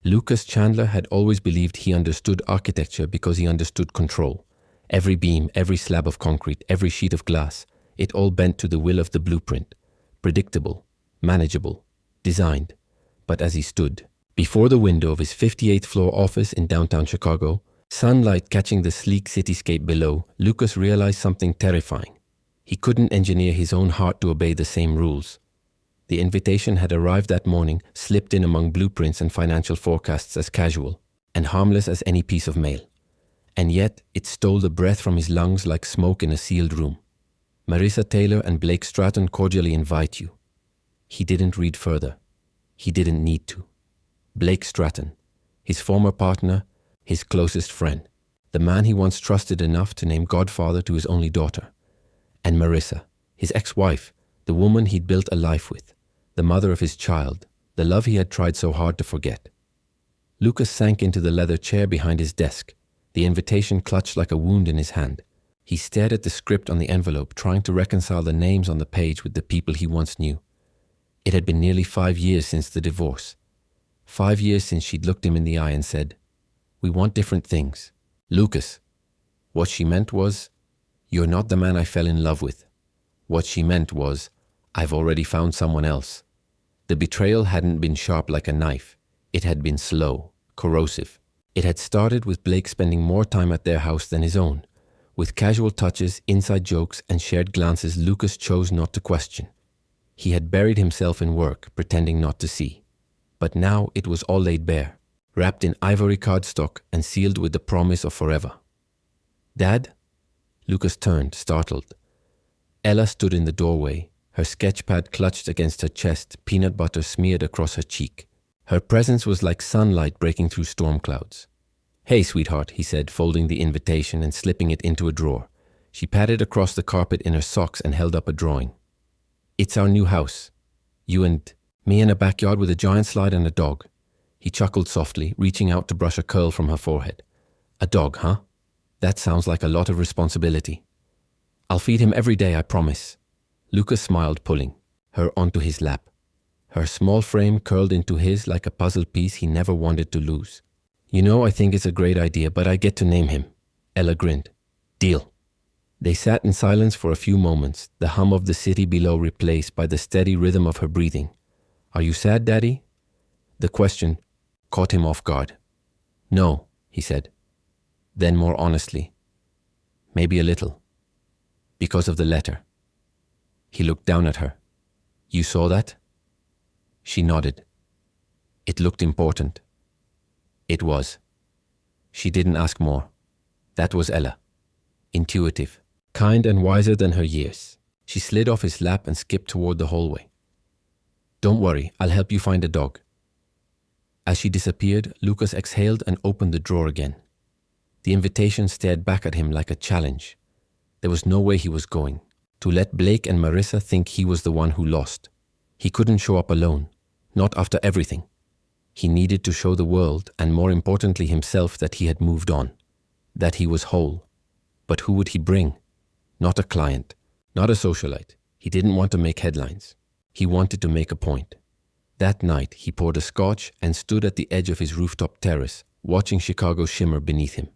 Lucas Chandler had always believed he understood architecture because he understood control. Every beam, every slab of concrete, every sheet of glass, it all bent to the will of the blueprint. Predictable, manageable, designed. But as he stood before the window of his 58th floor office in downtown Chicago, sunlight catching the sleek cityscape below, Lucas realized something terrifying. He couldn't engineer his own heart to obey the same rules. The invitation had arrived that morning, slipped in among blueprints and financial forecasts as casual and harmless as any piece of mail. And yet, it stole the breath from his lungs like smoke in a sealed room. Marissa Taylor and Blake Stratton cordially invite you. He didn't read further. He didn't need to. Blake Stratton, his former partner, his closest friend, the man he once trusted enough to name godfather to his only daughter. And Marissa, his ex-wife, the woman he'd built a life with, the mother of his child, the love he had tried so hard to forget. Lucas sank into the leather chair behind his desk, the invitation clutched like a wound in his hand. He stared at the script on the envelope, trying to reconcile the names on the page with the people he once knew. It had been nearly 5 years since the divorce. 5 years since she'd looked him in the eye and said, "We want different things. Lucas." What she meant was, "You're not the man I fell in love with." What she meant was, "I've already found someone else." The betrayal hadn't been sharp like a knife. It had been slow, corrosive. It had started with Blake spending more time at their house than his own, with casual touches, inside jokes, and shared glances Lucas chose not to question. He had buried himself in work, pretending not to see. But now it was all laid bare, wrapped in ivory cardstock and sealed with the promise of forever. "Dad?" Lucas turned, startled. Ella stood in the doorway, her sketchpad clutched against her chest, peanut butter smeared across her cheek. Her presence was like sunlight breaking through storm clouds. "Hey, sweetheart," he said, folding the invitation and slipping it into a drawer. She patted across the carpet in her socks and held up a drawing. "It's our new house. You and me in a backyard with a giant slide and a dog." He chuckled softly, reaching out to brush a curl from her forehead. "A dog, huh? That sounds like a lot of responsibility." "I'll feed him every day, I promise." Lucas smiled, pulling her onto his lap. Her small frame curled into his like a puzzle piece he never wanted to lose. "You know, I think it's a great idea, but I get to name him." Ella grinned. "Deal." They sat in silence for a few moments, the hum of the city below replaced by the steady rhythm of her breathing. "Are you sad, Daddy?" The question caught him off guard. "No," he said. Then more honestly, "Maybe a little. Because of the letter." He looked down at her. "You saw that?" She nodded. It looked important. It was. She didn't ask more. That was Ella. Intuitive, kind and wiser than her years. She slid off his lap and skipped toward the hallway. "Don't worry, I'll help you find a dog." As she disappeared, Lucas exhaled and opened the drawer again. The invitation stared back at him like a challenge. There was no way he was going to let Blake and Marissa think he was the one who lost. He couldn't show up alone, not after everything. He needed to show the world, and more importantly himself, that he had moved on, that he was whole. But who would he bring? Not a client, not a socialite. He didn't want to make headlines. He wanted to make a point. That night, he poured a scotch and stood at the edge of his rooftop terrace, watching Chicago shimmer beneath him.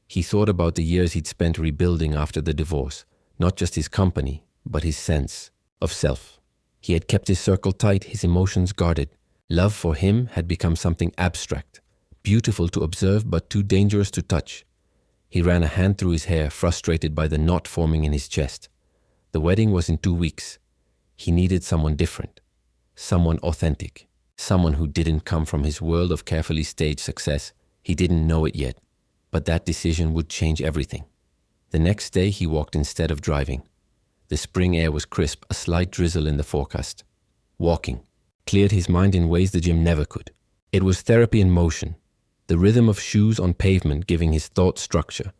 He thought about the years he'd spent rebuilding after the divorce, not just his company, but his sense of self. He had kept his circle tight, his emotions guarded. Love for him had become something abstract, beautiful to observe but too dangerous to touch. He ran a hand through his hair, frustrated by the knot forming in his chest. The wedding was in 2 weeks. He needed someone different, someone authentic, someone who didn't come from his world of carefully staged success. He didn't know it yet, but that decision would change everything. The next day he walked instead of driving. The spring air was crisp, a slight drizzle in the forecast. Walking cleared his mind in ways the gym never could. It was therapy in motion, the rhythm of shoes on pavement giving his thoughts structure.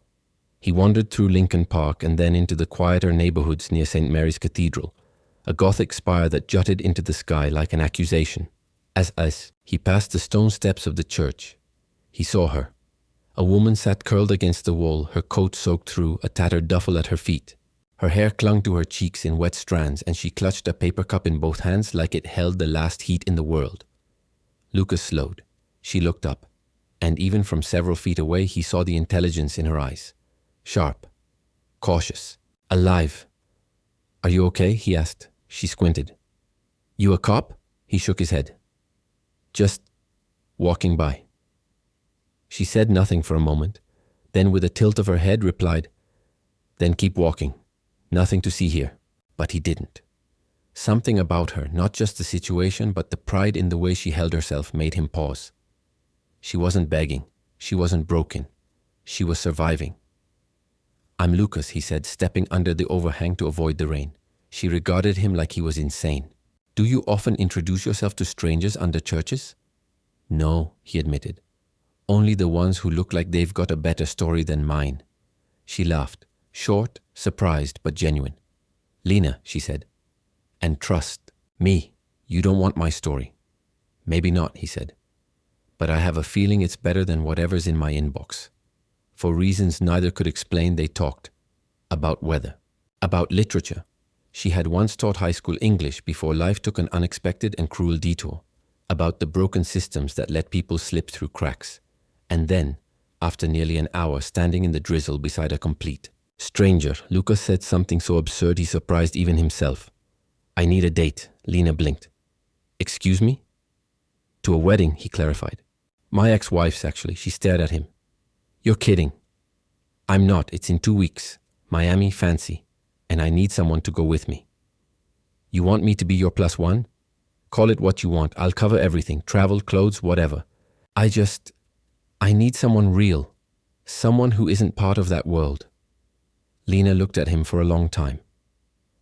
He wandered through Lincoln Park and then into the quieter neighborhoods near St. Mary's Cathedral, a Gothic spire that jutted into the sky like an accusation. As he passed the stone steps of the church, he saw her. A woman sat curled against the wall, her coat soaked through, a tattered duffel at her feet. Her hair clung to her cheeks in wet strands, and she clutched a paper cup in both hands like it held the last heat in the world. Lucas slowed. She looked up, and even from several feet away he saw the intelligence in her eyes. Sharp, cautious, alive. "Are you okay?" he asked. She squinted. "You a cop?" He shook his head. "Just walking by." She said nothing for a moment, then with a tilt of her head replied, "Then keep walking. Nothing to see here." But he didn't. Something about her, not just the situation, but the pride in the way she held herself, made him pause. She wasn't begging. She wasn't broken. She was surviving. "I'm Lucas," he said, stepping under the overhang to avoid the rain. She regarded him like he was insane. "Do you often introduce yourself to strangers under churches?" "No," he admitted. "Only the ones who look like they've got a better story than mine." She laughed, short, surprised, but genuine. "Lena," she said, "and trust me, you don't want my story." "Maybe not," he said, "but I have a feeling it's better than whatever's in my inbox." For reasons neither could explain, they talked. About weather. About literature. She had once taught high school English before life took an unexpected and cruel detour. About the broken systems that let people slip through cracks. And then, after nearly an hour standing in the drizzle beside a complete stranger, Lucas said something so absurd he surprised even himself. "I need a date," Lena blinked. "Excuse me?" "To a wedding," he clarified. "My ex-wife's, actually." She stared at him. "You're kidding." "I'm not. It's in 2 weeks. Miami, fancy. And I need someone to go with me." "You want me to be your +1? Call it what you want. I'll cover everything. Travel, clothes, whatever. I need someone real. Someone who isn't part of that world." Lena looked at him for a long time.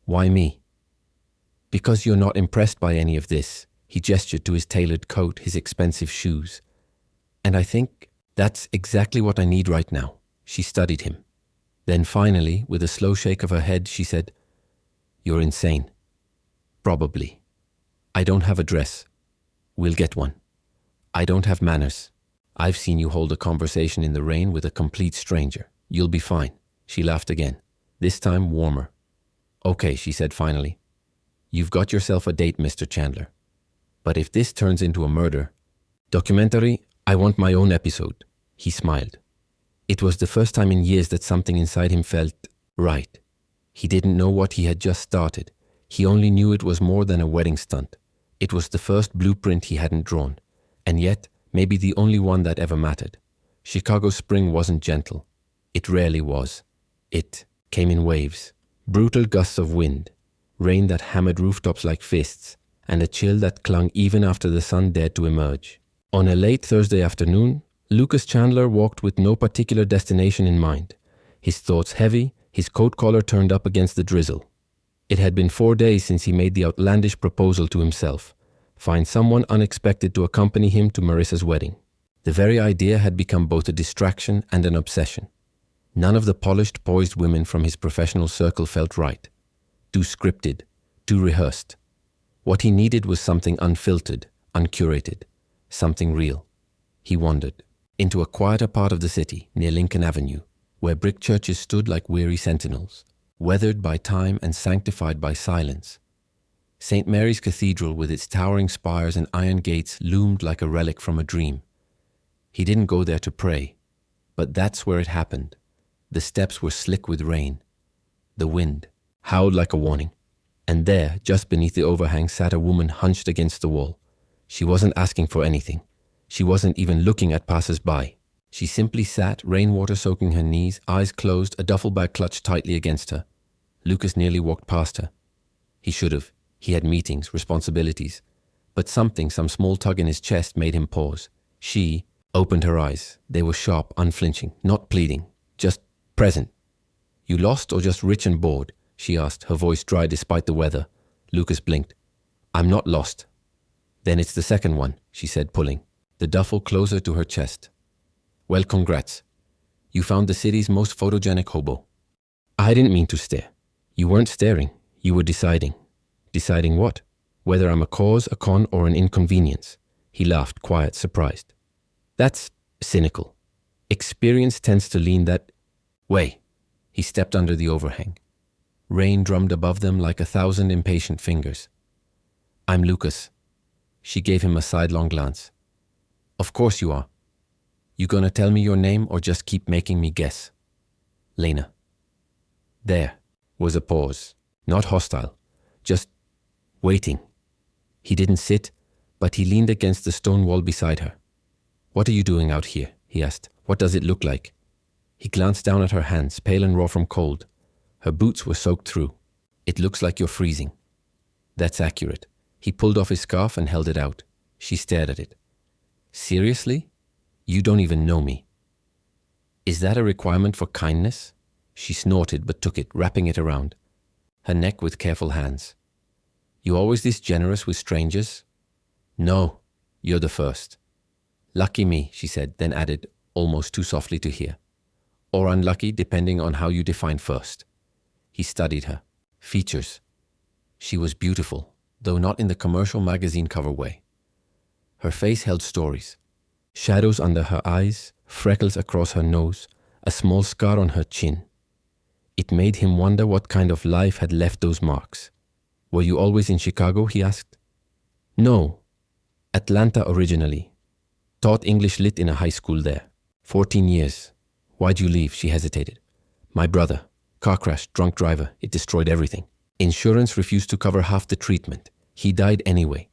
"Why me?" "Because you're not impressed by any of this." He gestured to his tailored coat, his expensive shoes. "And I think that's exactly what I need right now." She studied him. Then finally, with a slow shake of her head, she said, "You're insane." "Probably. I don't have a dress. We'll get one. I don't have manners. I've seen you hold a conversation in the rain with a complete stranger. You'll be fine." She laughed again, this time warmer. "Okay," she said finally. "You've got yourself a date, Mr. Chandler. But if this turns into a murder, documentary, I want my own episode." He smiled. It was the first time in years that something inside him felt right. He didn't know what he had just started. He only knew it was more than a wedding stunt. It was the first blueprint he hadn't drawn, and yet maybe the only one that ever mattered. Chicago spring wasn't gentle. It rarely was. It came in waves, brutal gusts of wind, rain that hammered rooftops like fists, and a chill that clung even after the sun dared to emerge. On a late Thursday afternoon, Lucas Chandler walked with no particular destination in mind. His thoughts heavy, his coat collar turned up against the drizzle. It had been 4 days since he made the outlandish proposal to himself: find someone unexpected to accompany him to Marissa's wedding. The very idea had become both a distraction and an obsession. None of the polished, poised women from his professional circle felt right. Too scripted, too rehearsed. What he needed was something unfiltered, uncurated, something real. He wandered into a quieter part of the city, near Lincoln Avenue, where brick churches stood like weary sentinels, weathered by time and sanctified by silence. St. Mary's Cathedral, with its towering spires and iron gates, loomed like a relic from a dream. He didn't go there to pray, but that's where it happened. The steps were slick with rain. The wind howled like a warning. And there, just beneath the overhang, sat a woman hunched against the wall. She wasn't asking for anything. She wasn't even looking at passers-by. She simply sat, rainwater soaking her knees, eyes closed, a duffel bag clutched tightly against her. Lucas nearly walked past her. He should have. He had meetings, responsibilities. But some small tug in his chest made him pause. She opened her eyes. They were sharp, unflinching, not pleading, just present. "You lost or just rich and bored?" she asked, her voice dry despite the weather. Lucas blinked. "I'm not lost." "Then it's the second one," she said, pulling the duffel closer to her chest. "Well, congrats. You found the city's most photogenic hobo." "I didn't mean to stare." "You weren't staring. You were deciding." "Deciding what? Whether I'm a cause, a con, or an inconvenience?" He laughed, quiet, surprised. "That's cynical. Experience tends to lean that way." He stepped under the overhang. Rain drummed above them like 1,000 impatient fingers. "I'm Lucas." She gave him a sidelong glance. Of course you are. You gonna tell me your name or just keep making me guess? Lena. There was a pause. Not hostile. Just waiting. He didn't sit, but he leaned against the stone wall beside her. What are you doing out here? He asked. What does it look like? He glanced down at her hands, pale and raw from cold. Her boots were soaked through. It looks like you're freezing. That's accurate. He pulled off his scarf and held it out. She stared at it. Seriously? You don't even know me. Is that a requirement for kindness? She snorted but took it, wrapping it around her neck with careful hands. You always this generous with strangers? No, you're the first. Lucky me, she said, then added, almost too softly to hear. Or unlucky, depending on how you define first. He studied her. Features. She was beautiful, though not in the commercial magazine cover way. Her face held stories. Shadows under her eyes, freckles across her nose, a small scar on her chin. It made him wonder what kind of life had left those marks. Were you always in Chicago? He asked. No. Atlanta originally. Taught English Lit in a high school there. 14 years. Why'd you leave? She hesitated. My brother. Car crash, drunk driver. It destroyed everything. Insurance refused to cover half the treatment. He died anyway.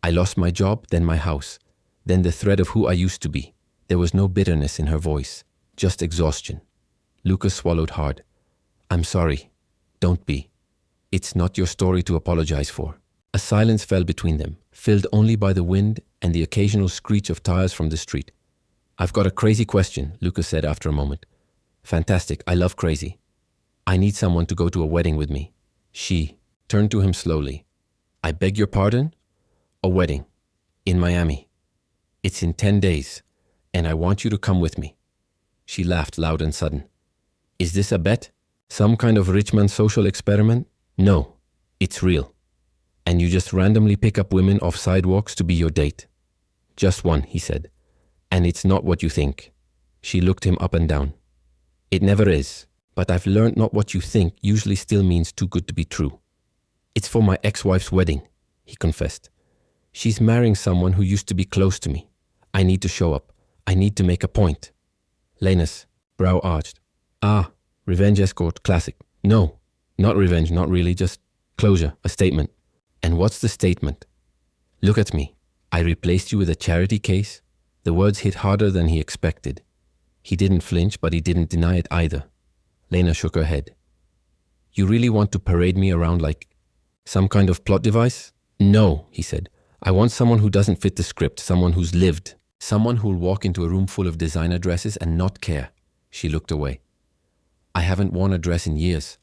I lost my job, then my house. Then the thread of who I used to be. There was no bitterness in her voice. Just exhaustion. Lucas swallowed hard. I'm sorry. Don't be. It's not your story to apologize for. A silence fell between them, filled only by the wind and the occasional screech of tires from the street. I've got a crazy question, Lucas said after a moment. Fantastic, I love crazy. I need someone to go to a wedding with me. She turned to him slowly. I beg your pardon? A wedding. In Miami. It's in 10 days, and I want you to come with me. She laughed loud and sudden. Is this a bet? Some kind of rich man social experiment? No, it's real. And you just randomly pick up women off sidewalks to be your date. Just one, he said. And it's not what you think. She looked him up and down. It never is, but I've learned not what you think usually still means too good to be true. It's for my ex-wife's wedding, he confessed. She's marrying someone who used to be close to me. I need to show up. I need to make a point. Lena's brow arched. Ah, revenge escort, classic. No, not revenge, not really, just closure, a statement. And what's the statement? Look at me. I replaced you with a charity case. The words hit harder than he expected. He didn't flinch, but he didn't deny it either. Lena shook her head. You really want to parade me around like some kind of plot device? No, he said. I want someone who doesn't fit the script, someone who's lived, someone who'll walk into a room full of designer dresses and not care. She looked away. I haven't worn a dress in years.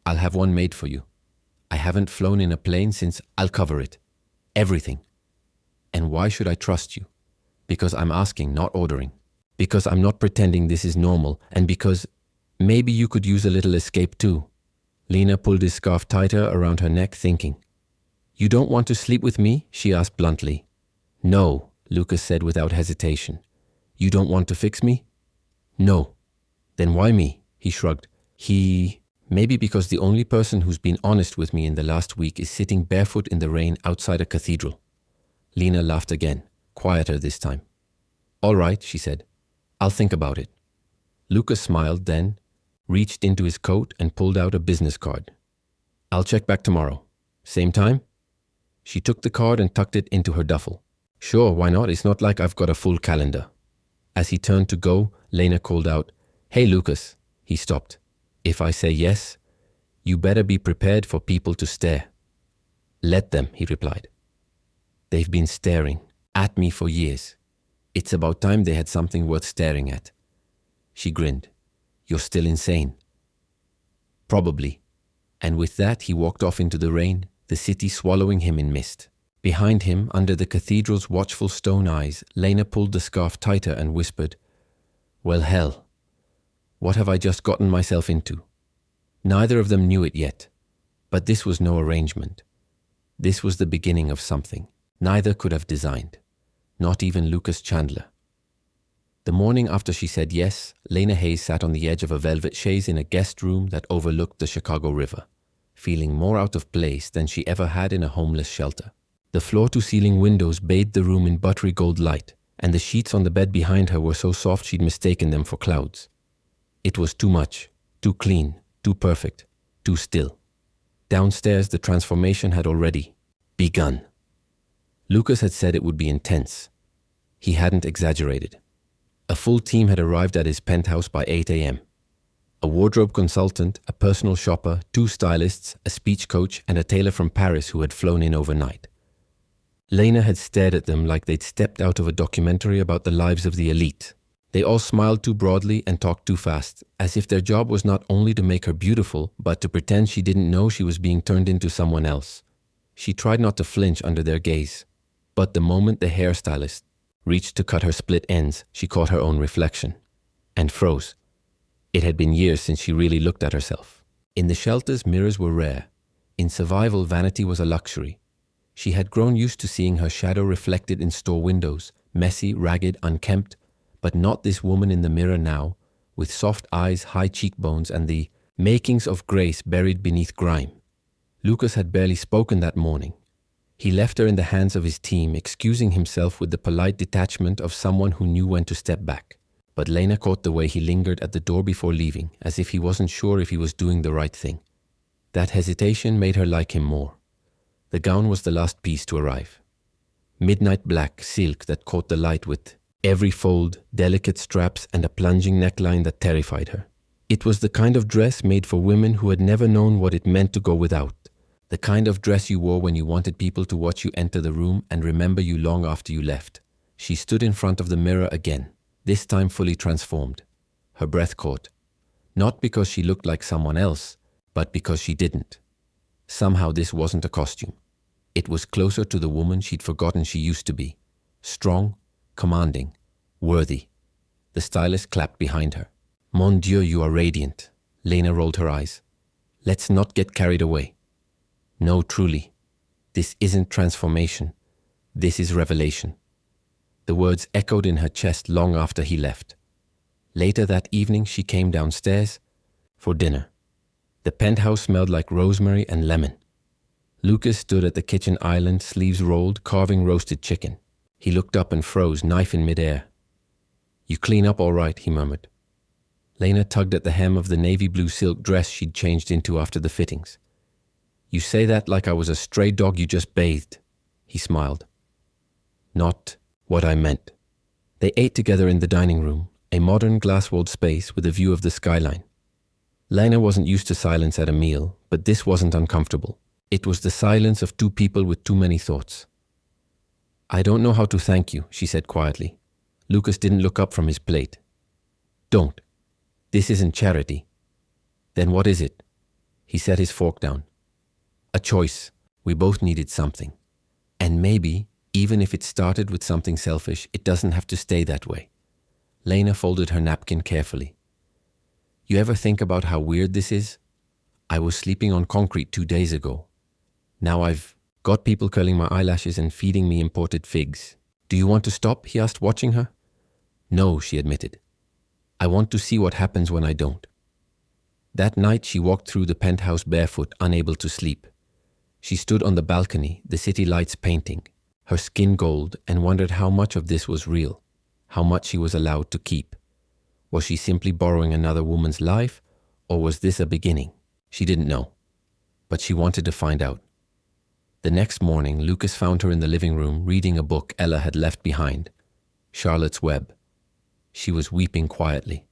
I'll have one made for you. I haven't flown in a plane since. I'll cover it. Everything. And why should I trust you? Because I'm asking, not ordering. Because I'm not pretending this is normal, and because maybe you could use a little escape too. Lena pulled his scarf tighter around her neck, thinking. You don't want to sleep with me? She asked bluntly. No, Lucas said without hesitation. You don't want to fix me? No. Then why me? He shrugged. Maybe because the only person who's been honest with me in the last week is sitting barefoot in the rain outside a cathedral. Lena laughed again, quieter this time. All right, she said. I'll think about it. Lucas smiled, then reached into his coat and pulled out a business card. I'll check back tomorrow. Same time? She took the card and tucked it into her duffel. Sure, why not? It's not like I've got a full calendar. As he turned to go, Lena called out, Hey, Lucas. He stopped. If I say yes, you better be prepared for people to stare. Let them, he replied. They've been staring at me for years. It's about time they had something worth staring at. She grinned. You're still insane. Probably. And with that, he walked off into the rain, the city swallowing him in mist. Behind him, under the cathedral's watchful stone eyes, Lena pulled the scarf tighter and whispered, Well, hell. What have I just gotten myself into? Neither of them knew it yet, but this was no arrangement. This was the beginning of something neither could have designed, not even Lucas Chandler. The morning after she said yes, Lena Hayes sat on the edge of a velvet chaise in a guest room that overlooked the Chicago River, feeling more out of place than she ever had in a homeless shelter. The floor-to-ceiling windows bathed the room in buttery gold light, and the sheets on the bed behind her were so soft she'd mistaken them for clouds. It was too much, too clean, too perfect, too still. Downstairs, the transformation had already begun. Lucas had said it would be intense. He hadn't exaggerated. A full team had arrived at his penthouse by 8 a.m. A wardrobe consultant, a personal shopper, 2 stylists, a speech coach, and a tailor from Paris who had flown in overnight. Lena had stared at them like they'd stepped out of a documentary about the lives of the elite. They all smiled too broadly and talked too fast, as if their job was not only to make her beautiful, but to pretend she didn't know she was being turned into someone else. She tried not to flinch under their gaze. But the moment the hairstylist reached to cut her split ends, she caught her own reflection and froze. It had been years since she really looked at herself. In the shelters, mirrors were rare. In survival, vanity was a luxury. She had grown used to seeing her shadow reflected in store windows, messy, ragged, unkempt, but not this woman in the mirror now, with soft eyes, high cheekbones, and the makings of grace buried beneath grime. Lucas had barely spoken that morning. He left her in the hands of his team, excusing himself with the polite detachment of someone who knew when to step back. But Lena caught the way he lingered at the door before leaving, as if he wasn't sure if he was doing the right thing. That hesitation made her like him more. The gown was the last piece to arrive. Midnight black silk that caught the light with every fold, delicate straps, and a plunging neckline that terrified her. It was the kind of dress made for women who had never known what it meant to go without. The kind of dress you wore when you wanted people to watch you enter the room and remember you long after you left. She stood in front of the mirror again, this time fully transformed. Her breath caught. Not because she looked like someone else, but because she didn't. Somehow this wasn't a costume. It was closer to the woman she'd forgotten she used to be. Strong, commanding, worthy. The stylist clapped behind her. Mon Dieu, you are radiant. Lena rolled her eyes. Let's not get carried away. No, truly. This isn't transformation. This is revelation. The words echoed in her chest long after he left. Later that evening, she came downstairs for dinner. The penthouse smelled like rosemary and lemon. Lucas stood at the kitchen island, sleeves rolled, carving roasted chicken. He looked up and froze, knife in midair. You clean up all right, he murmured. Lena tugged at the hem of the navy blue silk dress she'd changed into after the fittings. You say that like I was a stray dog you just bathed, he smiled. Not what I meant. They ate together in the dining room, a modern glass-walled space with a view of the skyline. Lena wasn't used to silence at a meal, but this wasn't uncomfortable. It was the silence of 2 people with too many thoughts. I don't know how to thank you, she said quietly. Lucas didn't look up from his plate. Don't. This isn't charity. Then what is it? He set his fork down. A choice. We both needed something. And maybe, even if it started with something selfish, it doesn't have to stay that way. Lena folded her napkin carefully. You ever think about how weird this is? I was sleeping on concrete 2 days ago. Now I've got people curling my eyelashes and feeding me imported figs. Do you want to stop? He asked, watching her. No, she admitted. I want to see what happens when I don't. That night she walked through the penthouse barefoot, unable to sleep. She stood on the balcony, the city lights painting, her skin gold, and wondered how much of this was real, how much she was allowed to keep. Was she simply borrowing another woman's life, or was this a beginning? She didn't know, but she wanted to find out. The next morning, Lucas found her in the living room reading a book Ella had left behind, Charlotte's Web. She was weeping quietly.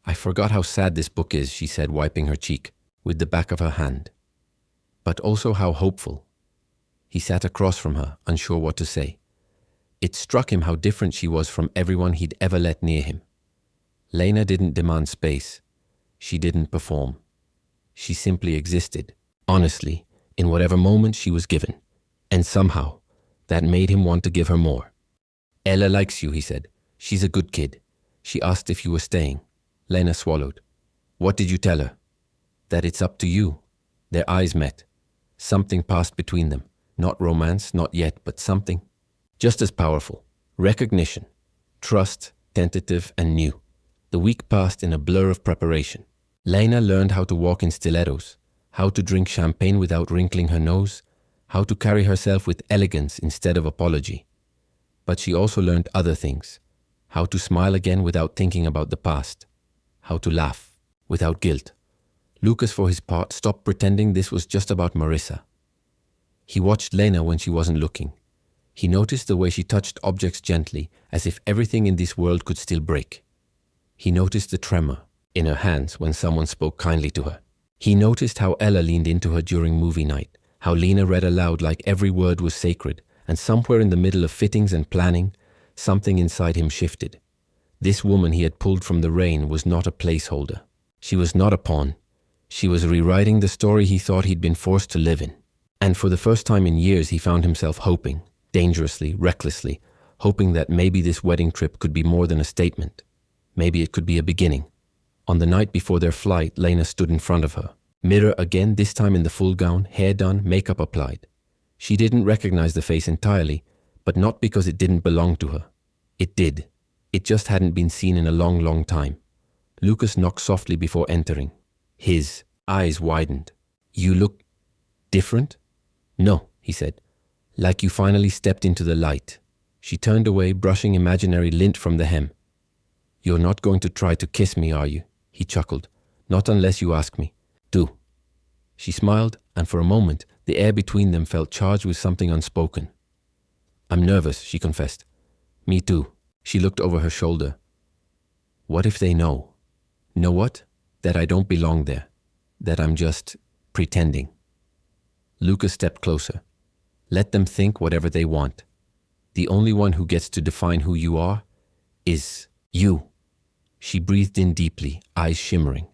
I forgot how sad this book is, she said, wiping her cheek with the back of her hand. But also how hopeful. He sat across from her, unsure what to say. It struck him how different she was from everyone he'd ever let near him. Lena didn't demand space. She didn't perform. She simply existed, honestly, in whatever moment she was given. And somehow, that made him want to give her more. Ella likes you, he said. She's a good kid. She asked if you were staying. Lena swallowed. What did you tell her? That it's up to you. Their eyes met. Something passed between them. Not romance, not yet, but something. Just as powerful. Recognition. Trust, tentative and new. The week passed in a blur of preparation. Lena learned how to walk in stilettos, how to drink champagne without wrinkling her nose, how to carry herself with elegance instead of apology. But she also learned other things. How to smile again without thinking about the past. How to laugh without guilt. Lucas, for his part, stopped pretending this was just about Marissa. He watched Lena when she wasn't looking. He noticed the way she touched objects gently, as if everything in this world could still break. He noticed the tremor in her hands when someone spoke kindly to her. He noticed how Ella leaned into her during movie night, how Lena read aloud like every word was sacred, and somewhere in the middle of fittings and planning, something inside him shifted. This woman he had pulled from the rain was not a placeholder. She was not a pawn. She was rewriting the story he thought he'd been forced to live in. And for the first time in years, he found himself hoping, dangerously, recklessly, hoping that maybe this wedding trip could be more than a statement. Maybe it could be a beginning. On the night before their flight, Lena stood in front of her. Mirror again, this time in the full gown, hair done, makeup applied. She didn't recognize the face entirely, but not because it didn't belong to her. It did. It just hadn't been seen in a long, long time. Lucas knocked softly before entering. His eyes widened. "You look different?" "No," he said. "Like you finally stepped into the light." She turned away, brushing imaginary lint from the hem. "You're not going to try to kiss me, are you?" He chuckled. "Not unless you ask me. Do." She smiled, and for a moment, the air between them felt charged with something unspoken. "I'm nervous," she confessed. "Me too." She looked over her shoulder. "What if they know?" "Know what?" "That I don't belong there. That I'm just pretending." Lucas stepped closer. "Let them think whatever they want. The only one who gets to define who you are is you." She breathed in deeply, eyes shimmering.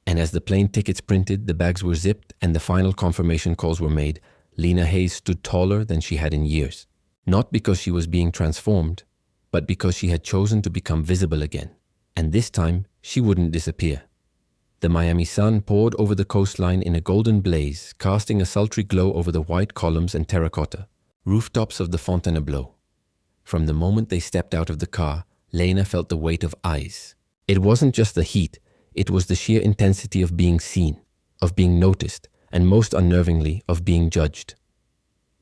And as the plane tickets printed, the bags were zipped, and the final confirmation calls were made, Lena Hayes stood taller than she had in years. Not because she was being transformed, but because she had chosen to become visible again. And this time, she wouldn't disappear. The Miami sun poured over the coastline in a golden blaze, casting a sultry glow over the white columns and terracotta rooftops of the Fontainebleau. From the moment they stepped out of the car, Lena felt the weight of eyes. It wasn't just the heat, it was the sheer intensity of being seen, of being noticed, and most unnervingly, of being judged.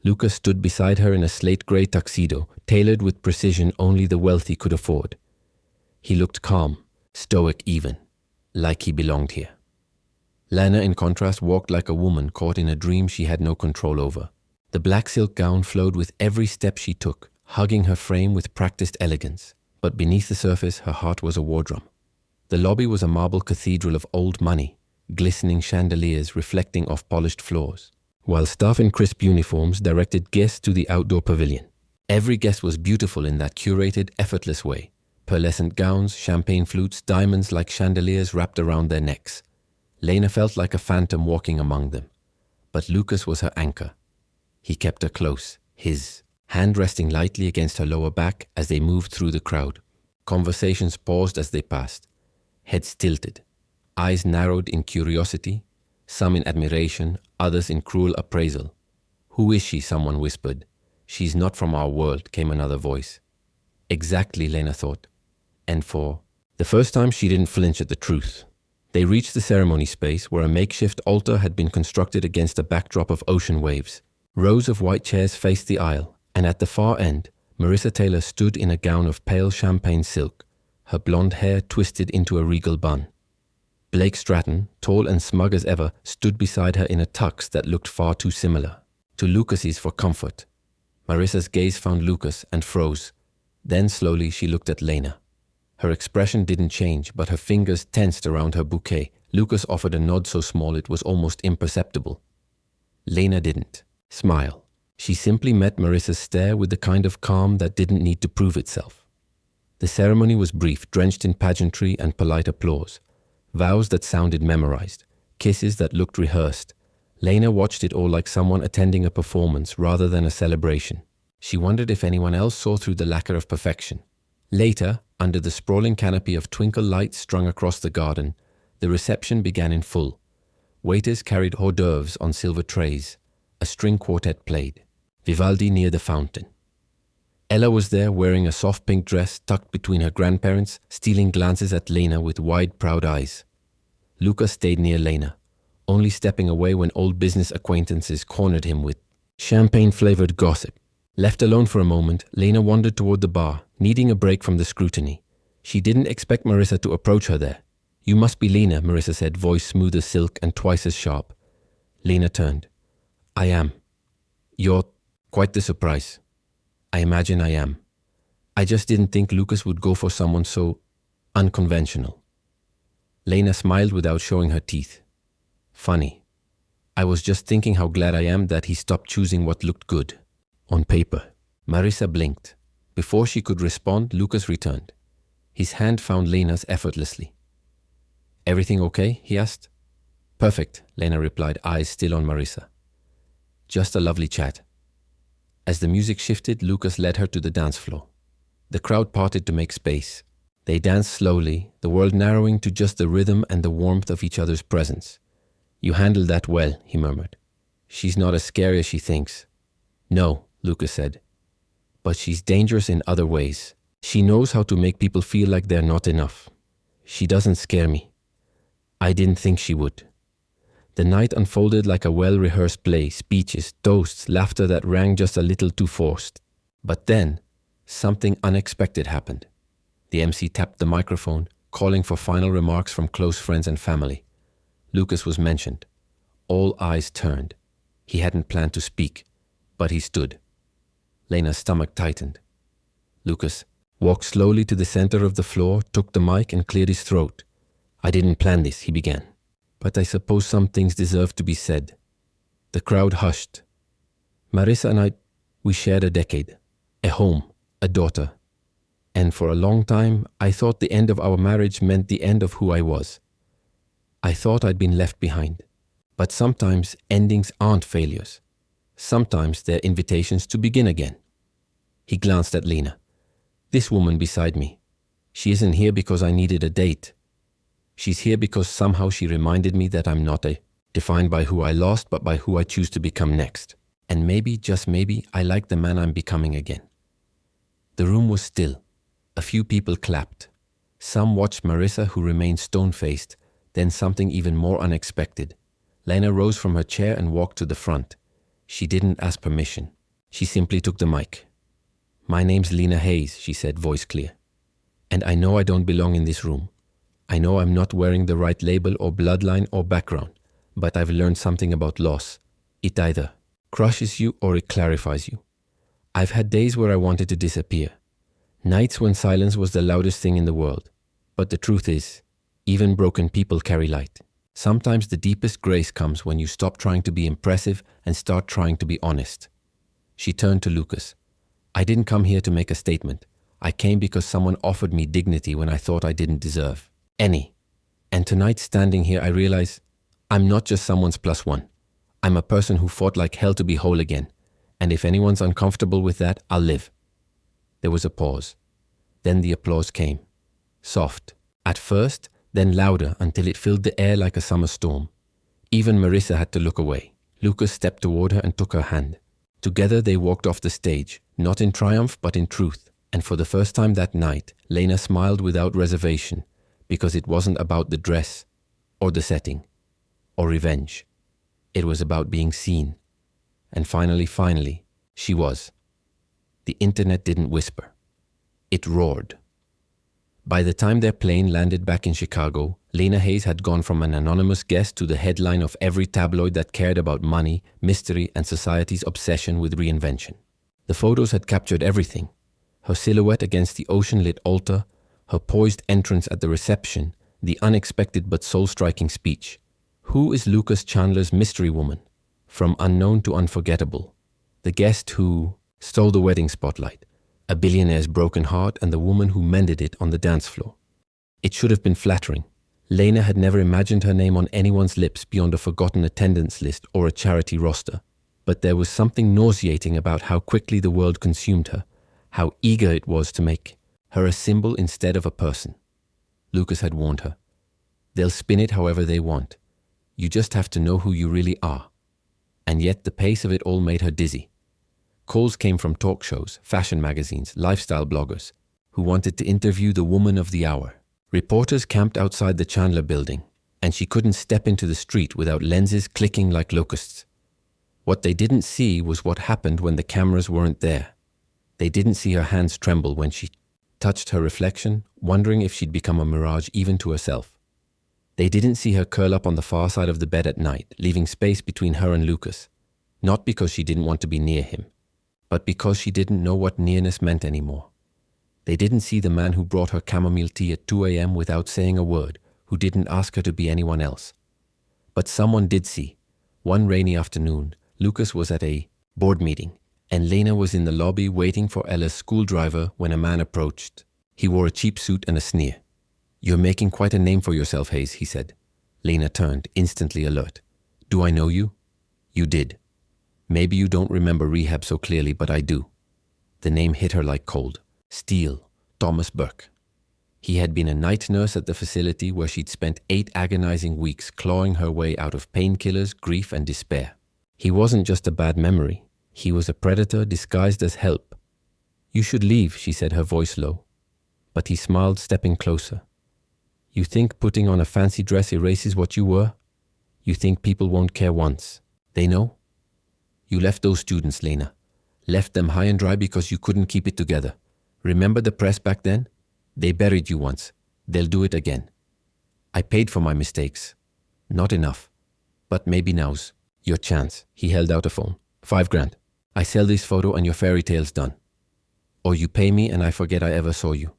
Lucas stood beside her in a slate-gray tuxedo, tailored with precision only the wealthy could afford. He looked calm, stoic even, like he belonged here. Lena, in contrast, walked like a woman caught in a dream she had no control over. The black silk gown flowed with every step she took, hugging her frame with practiced elegance. But beneath the surface, her heart was a war drum. The lobby was a marble cathedral of old money, glistening chandeliers reflecting off polished floors, while staff in crisp uniforms directed guests to the outdoor pavilion. Every guest was beautiful in that curated, effortless way. Pearlescent gowns, champagne flutes, diamonds like chandeliers wrapped around their necks. Lena felt like a phantom walking among them. But Lucas was her anchor. He kept her close, his hand resting lightly against her lower back as they moved through the crowd. Conversations paused as they passed. Heads tilted, eyes narrowed in curiosity, some in admiration, others in cruel appraisal. "Who is she?" someone whispered. "She's not from our world," came another voice. Exactly, Lena thought. And for the first time, she didn't flinch at the truth. They reached the ceremony space where a makeshift altar had been constructed against a backdrop of ocean waves. Rows of white chairs faced the aisle, and at the far end, Marissa Taylor stood in a gown of pale champagne silk, her blonde hair twisted into a regal bun. Blake Stratton, tall and smug as ever, stood beside her in a tux that looked far too similar to Lucas's for comfort. Marissa's gaze found Lucas and froze. Then slowly she looked at Lena. Her expression didn't change, but her fingers tensed around her bouquet. Lucas offered a nod so small it was almost imperceptible. Lena didn't smile. She simply met Marissa's stare with the kind of calm that didn't need to prove itself. The ceremony was brief, drenched in pageantry and polite applause. Vows that sounded memorized, kisses that looked rehearsed. Lena watched it all like someone attending a performance rather than a celebration. She wondered if anyone else saw through the lacquer of perfection. Later, under the sprawling canopy of twinkle lights strung across the garden, the reception began in full. Waiters carried hors d'oeuvres on silver trays. A string quartet played. Vivaldi near the fountain. Ella was there wearing a soft pink dress tucked between her grandparents, stealing glances at Lena with wide, proud eyes. Lucas stayed near Lena, only stepping away when old business acquaintances cornered him with champagne-flavored gossip. Left alone for a moment, Lena wandered toward the bar, needing a break from the scrutiny. She didn't expect Marissa to approach her there. "You must be Lena," Marissa said, voice smooth as silk and twice as sharp. Lena turned. "I am. You're quite the surprise." "I imagine I am. I just didn't think Lucas would go for someone so unconventional." Lena smiled without showing her teeth. "Funny. I was just thinking how glad I am that he stopped choosing what looked good on paper." Marissa blinked. Before she could respond, Lucas returned. His hand found Lena's effortlessly. "Everything okay?" he asked. "Perfect," Lena replied, eyes still on Marissa. "Just a lovely chat." As the music shifted, Lucas led her to the dance floor. The crowd parted to make space. They danced slowly, the world narrowing to just the rhythm and the warmth of each other's presence. "You handled that well," he murmured. "She's not as scary as she thinks." "No," Lucas said. "But she's dangerous in other ways. She knows how to make people feel like they're not enough. She doesn't scare me. I didn't think she would." The night unfolded like a well-rehearsed play, speeches, toasts, laughter that rang just a little too forced. But then, something unexpected happened. The MC tapped the microphone, calling for final remarks from close friends and family. Lucas was mentioned. All eyes turned. He hadn't planned to speak, but he stood. Lena's stomach tightened. Lucas walked slowly to the center of the floor, took the mic and cleared his throat. "I didn't plan this," he began. "But I suppose some things deserve to be said." The crowd hushed. "Marissa and I, we shared a decade, a home, a daughter. And for a long time, I thought the end of our marriage meant the end of who I was. I thought I'd been left behind. But sometimes endings aren't failures. Sometimes they're invitations to begin again." He glanced at Lena. "This woman beside me, she isn't here because I needed a date. She's here because somehow she reminded me that I'm not defined by who I lost, but by who I choose to become next. And maybe, just maybe, I like the man I'm becoming again." The room was still. A few people clapped. Some watched Marissa, who remained stone-faced. Then something even more unexpected. Lena rose from her chair and walked to the front. She didn't ask permission. She simply took the mic. "My name's Lena Hayes," she said, voice clear. "And I know I don't belong in this room. I know I'm not wearing the right label or bloodline or background, but I've learned something about loss. It either crushes you or it clarifies you. I've had days where I wanted to disappear. Nights when silence was the loudest thing in the world. But the truth is, even broken people carry light. Sometimes the deepest grace comes when you stop trying to be impressive and start trying to be honest." She turned to Lucas. "I didn't come here to make a statement. I came because someone offered me dignity when I thought I didn't deserve any. And tonight, standing here, I realize I'm not just someone's plus one. I'm a person who fought like hell to be whole again. And if anyone's uncomfortable with that, I'll live." There was a pause. Then the applause came. Soft. At first, then louder until it filled the air like a summer storm. Even Marissa had to look away. Lucas stepped toward her and took her hand. Together they walked off the stage, not in triumph but in truth. And for the first time that night, Lena smiled without reservation, because it wasn't about the dress, or the setting, or revenge. It was about being seen. And finally, she was. The internet didn't whisper. It roared. By the time their plane landed back in Chicago, Lena Hayes had gone from an anonymous guest to the headline of every tabloid that cared about money, mystery, and society's obsession with reinvention. The photos had captured everything. Her silhouette against the ocean-lit altar, her poised entrance at the reception, the unexpected but soul-striking speech. Who is Lucas Chandler's mystery woman? From unknown to unforgettable. The guest who stole the wedding spotlight. A billionaire's broken heart and the woman who mended it on the dance floor. It should have been flattering. Lena had never imagined her name on anyone's lips beyond a forgotten attendance list or a charity roster. But there was something nauseating about how quickly the world consumed her, how eager it was to make her a symbol instead of a person. Lucas had warned her. They'll spin it however they want. You just have to know who you really are. And yet the pace of it all made her dizzy. Calls came from talk shows, fashion magazines, lifestyle bloggers, who wanted to interview the woman of the hour. Reporters camped outside the Chandler building, and she couldn't step into the street without lenses clicking like locusts. What they didn't see was what happened when the cameras weren't there. They didn't see her hands tremble when she touched her reflection, wondering if she'd become a mirage even to herself. They didn't see her curl up on the far side of the bed at night, leaving space between her and Lucas, not because she didn't want to be near him, but because she didn't know what nearness meant anymore. They didn't see the man who brought her chamomile tea at 2 a.m. without saying a word, who didn't ask her to be anyone else. But someone did see. One rainy afternoon, Lucas was at a board meeting, and Lena was in the lobby waiting for Ella's school driver when a man approached. He wore a cheap suit and a sneer. "You're making quite a name for yourself, Hayes," he said. Lena turned, instantly alert. "Do I know you?" "You did. Maybe you don't remember rehab so clearly, but I do." The name hit her like cold. Steele, Thomas Burke. He had been a night nurse at the facility where she'd spent 8 agonizing weeks clawing her way out of painkillers, grief, and despair. He wasn't just a bad memory. He was a predator disguised as help. "You should leave," she said, her voice low. But he smiled, stepping closer. "You think putting on a fancy dress erases what you were? You think people won't care once? They know? You left those students, Lena. Left them high and dry because you couldn't keep it together. Remember the press back then? They buried you once. They'll do it again. I paid for my mistakes. Not enough. But maybe now's your chance." He held out a phone. $5,000. I sell this photo and your fairy tale's done. Or you pay me and I forget I ever saw you."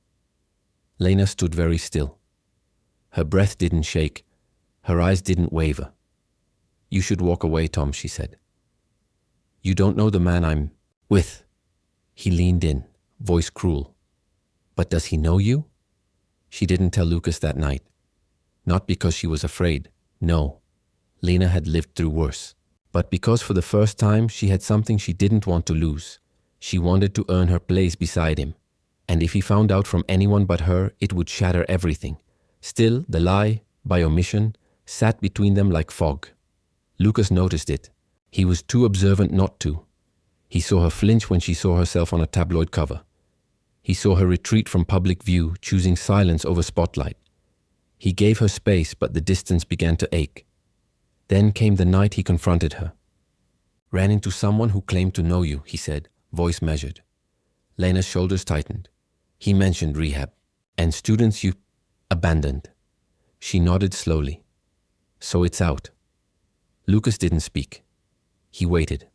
Lena stood very still. Her breath didn't shake. Her eyes didn't waver. "You should walk away, Tom," she said. "You don't know the man I'm with." He leaned in, voice cruel. "But does he know you?" She didn't tell Lucas that night. Not because she was afraid. No. Lena had lived through worse. But because for the first time she had something she didn't want to lose. She wanted to earn her place beside him. And if he found out from anyone but her, it would shatter everything. Still, the lie, by omission, sat between them like fog. Lucas noticed it. He was too observant not to. He saw her flinch when she saw herself on a tabloid cover. He saw her retreat from public view, choosing silence over spotlight. He gave her space, but the distance began to ache. Then came the night he confronted her. "Ran into someone who claimed to know you," he said, voice measured. Lena's shoulders tightened. "He mentioned rehab. And students you abandoned." She nodded slowly. "So it's out." Lucas didn't speak. He waited.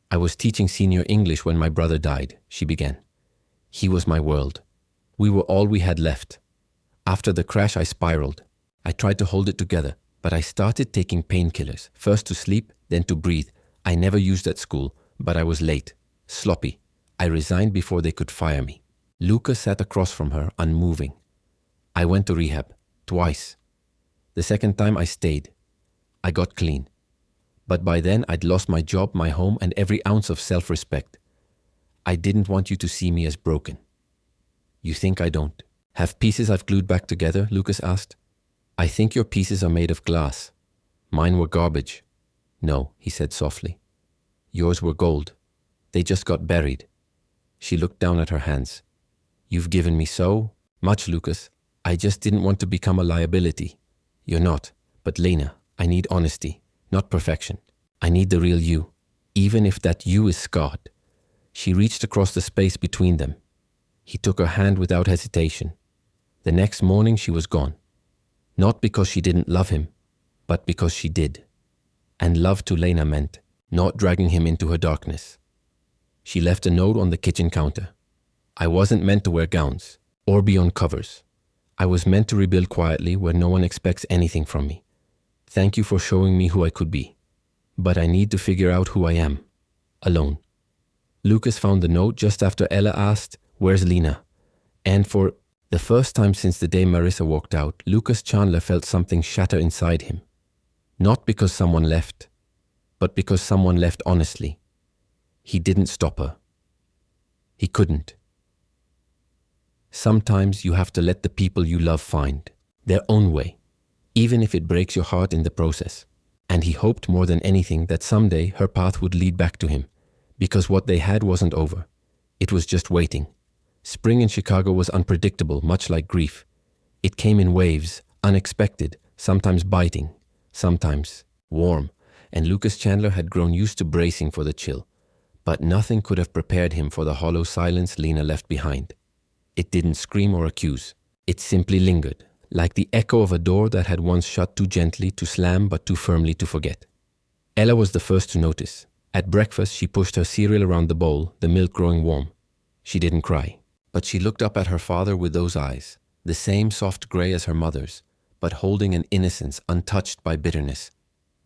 "I was teaching senior English when my brother died," she began. "He was my world. We were all we had left. After the crash, I spiraled. I tried to hold it together, but I started taking painkillers, first to sleep, then to breathe. I never used at school, but I was late, sloppy. I resigned before they could fire me." Lucas sat across from her, unmoving. "I went to rehab, twice. The second time I stayed. I got clean. But by then I'd lost my job, my home, and every ounce of self-respect. I didn't want you to see me as broken." "You think I don't have pieces I've glued back together?" Lucas asked. "I think your pieces are made of glass. Mine were garbage." "No," he said softly. "Yours were gold. They just got buried." She looked down at her hands. "You've given me so much, Lucas. I just didn't want to become a liability." "You're not. But Lena, I need honesty, not perfection. I need the real you, even if that you is scarred." She reached across the space between them. He took her hand without hesitation. The next morning she was gone. Not because she didn't love him, but because she did. And love to Lena meant not dragging him into her darkness. She left a note on the kitchen counter. "I wasn't meant to wear gowns or be on covers. I was meant to rebuild quietly where no one expects anything from me. Thank you for showing me who I could be. But I need to figure out who I am. Alone." Lucas found the note just after Ella asked, "Where's Lena?" And for the first time since the day Marissa walked out, Lucas Chandler felt something shatter inside him. Not because someone left, but because someone left honestly. He didn't stop her. He couldn't. Sometimes you have to let the people you love find their own way, even if it breaks your heart in the process. And he hoped more than anything that someday her path would lead back to him, because what they had wasn't over. It was just waiting. Spring in Chicago was unpredictable, much like grief. It came in waves, unexpected, sometimes biting, sometimes warm. and Lucas Chandler had grown used to bracing for the chill. But nothing could have prepared him for the hollow silence Lena left behind. It didn't scream or accuse. It simply lingered, like the echo of a door that had once shut too gently to slam but too firmly to forget. Ella was the first to notice. At breakfast, she pushed her cereal around the bowl, the milk growing warm. She didn't cry, but she looked up at her father with those eyes, the same soft gray as her mother's, but holding an innocence untouched by bitterness.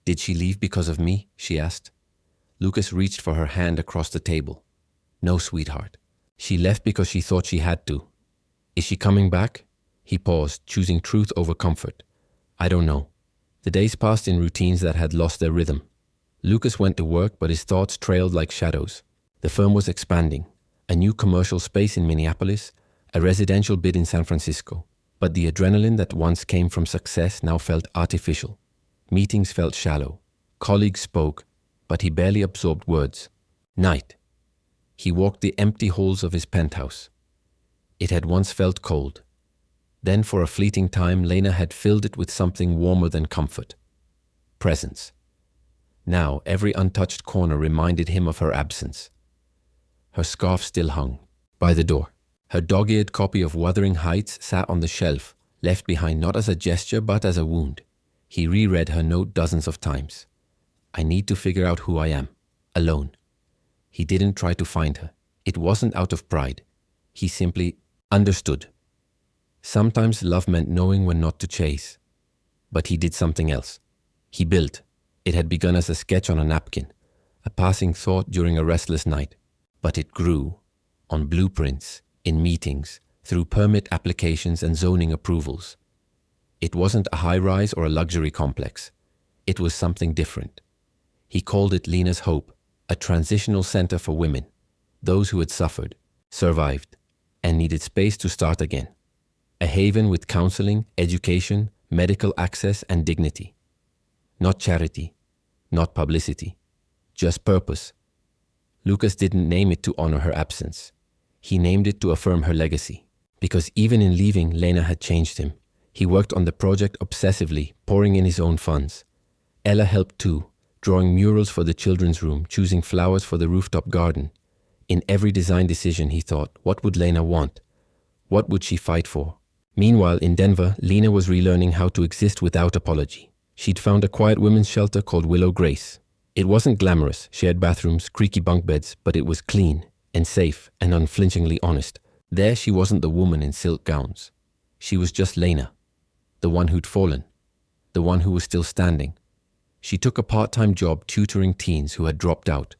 "Did she leave because of me?" she asked. Lucas reached for her hand across the table. "No, sweetheart. She left because she thought she had to." "Is she coming back?" He paused, choosing truth over comfort. "I don't know." The days passed in routines that had lost their rhythm. Lucas went to work, but his thoughts trailed like shadows. The firm was expanding. A new commercial space in Minneapolis, a residential bid in San Francisco. But the adrenaline that once came from success now felt artificial. Meetings felt shallow. Colleagues spoke, but he barely absorbed words. Night. He walked the empty halls of his penthouse. It had once felt cold. Then for a fleeting time, Lena had filled it with something warmer than comfort. Presence. Now every untouched corner reminded him of her absence. Her scarf still hung by the door. Her dog-eared copy of Wuthering Heights sat on the shelf, left behind not as a gesture but as a wound. He reread her note dozens of times. "I need to figure out who I am, alone." He didn't try to find her. It wasn't out of pride. He simply understood. Sometimes love meant knowing when not to chase. But he did something else. He built. It had begun as a sketch on a napkin, a passing thought during a restless night. But it grew, on blueprints, in meetings, through permit applications and zoning approvals. It wasn't a high-rise or a luxury complex. It was something different. He called it Lena's Hope, a transitional center for women, those who had suffered, survived, and needed space to start again. A haven with counseling, education, medical access, and dignity. Not charity, not publicity, just purpose. Lucas didn't name it to honor her absence. He named it to affirm her legacy. Because even in leaving, Lena had changed him. He worked on the project obsessively, pouring in his own funds. Ella helped too, drawing murals for the children's room, choosing flowers for the rooftop garden. In every design decision, he thought, what would Lena want? What would she fight for? Meanwhile, in Denver, Lena was relearning how to exist without apology. She'd found a quiet women's shelter called Willow Grace. It wasn't glamorous, shared bathrooms, creaky bunk beds, but it was clean and safe and unflinchingly honest. There she wasn't the woman in silk gowns. She was just Lena, the one who'd fallen, the one who was still standing. She took a part-time job tutoring teens who had dropped out.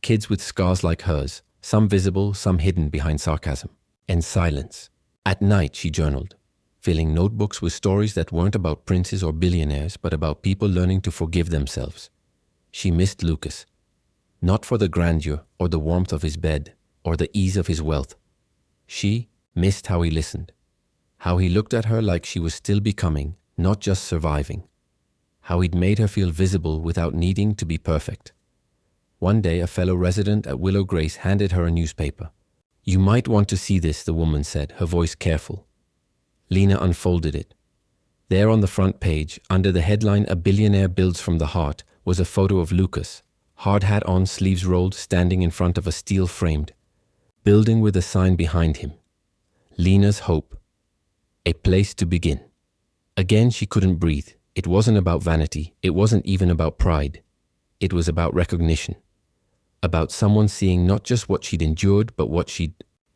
Kids with scars like hers, some visible, some hidden behind sarcasm and silence. At night, she journaled, filling notebooks with stories that weren't about princes or billionaires, but about people learning to forgive themselves. She missed Lucas, not for the grandeur or the warmth of his bed or the ease of his wealth. She missed how he listened, how he looked at her like she was still becoming, not just surviving, how he'd made her feel visible without needing to be perfect. One day, a fellow resident at Willow Grace handed her a newspaper. "You might want to see this," the woman said, her voice careful. Lena unfolded it. There on the front page, under the headline, "A Billionaire Builds from the Heart," was a photo of Lucas, hard hat on, sleeves rolled, standing in front of a steel-framed building with a sign behind him. Lena's Hope. A place to begin. Again, she couldn't breathe. It wasn't about vanity. It wasn't even about pride. It was about recognition. About someone seeing not just what she'd endured, but what she'd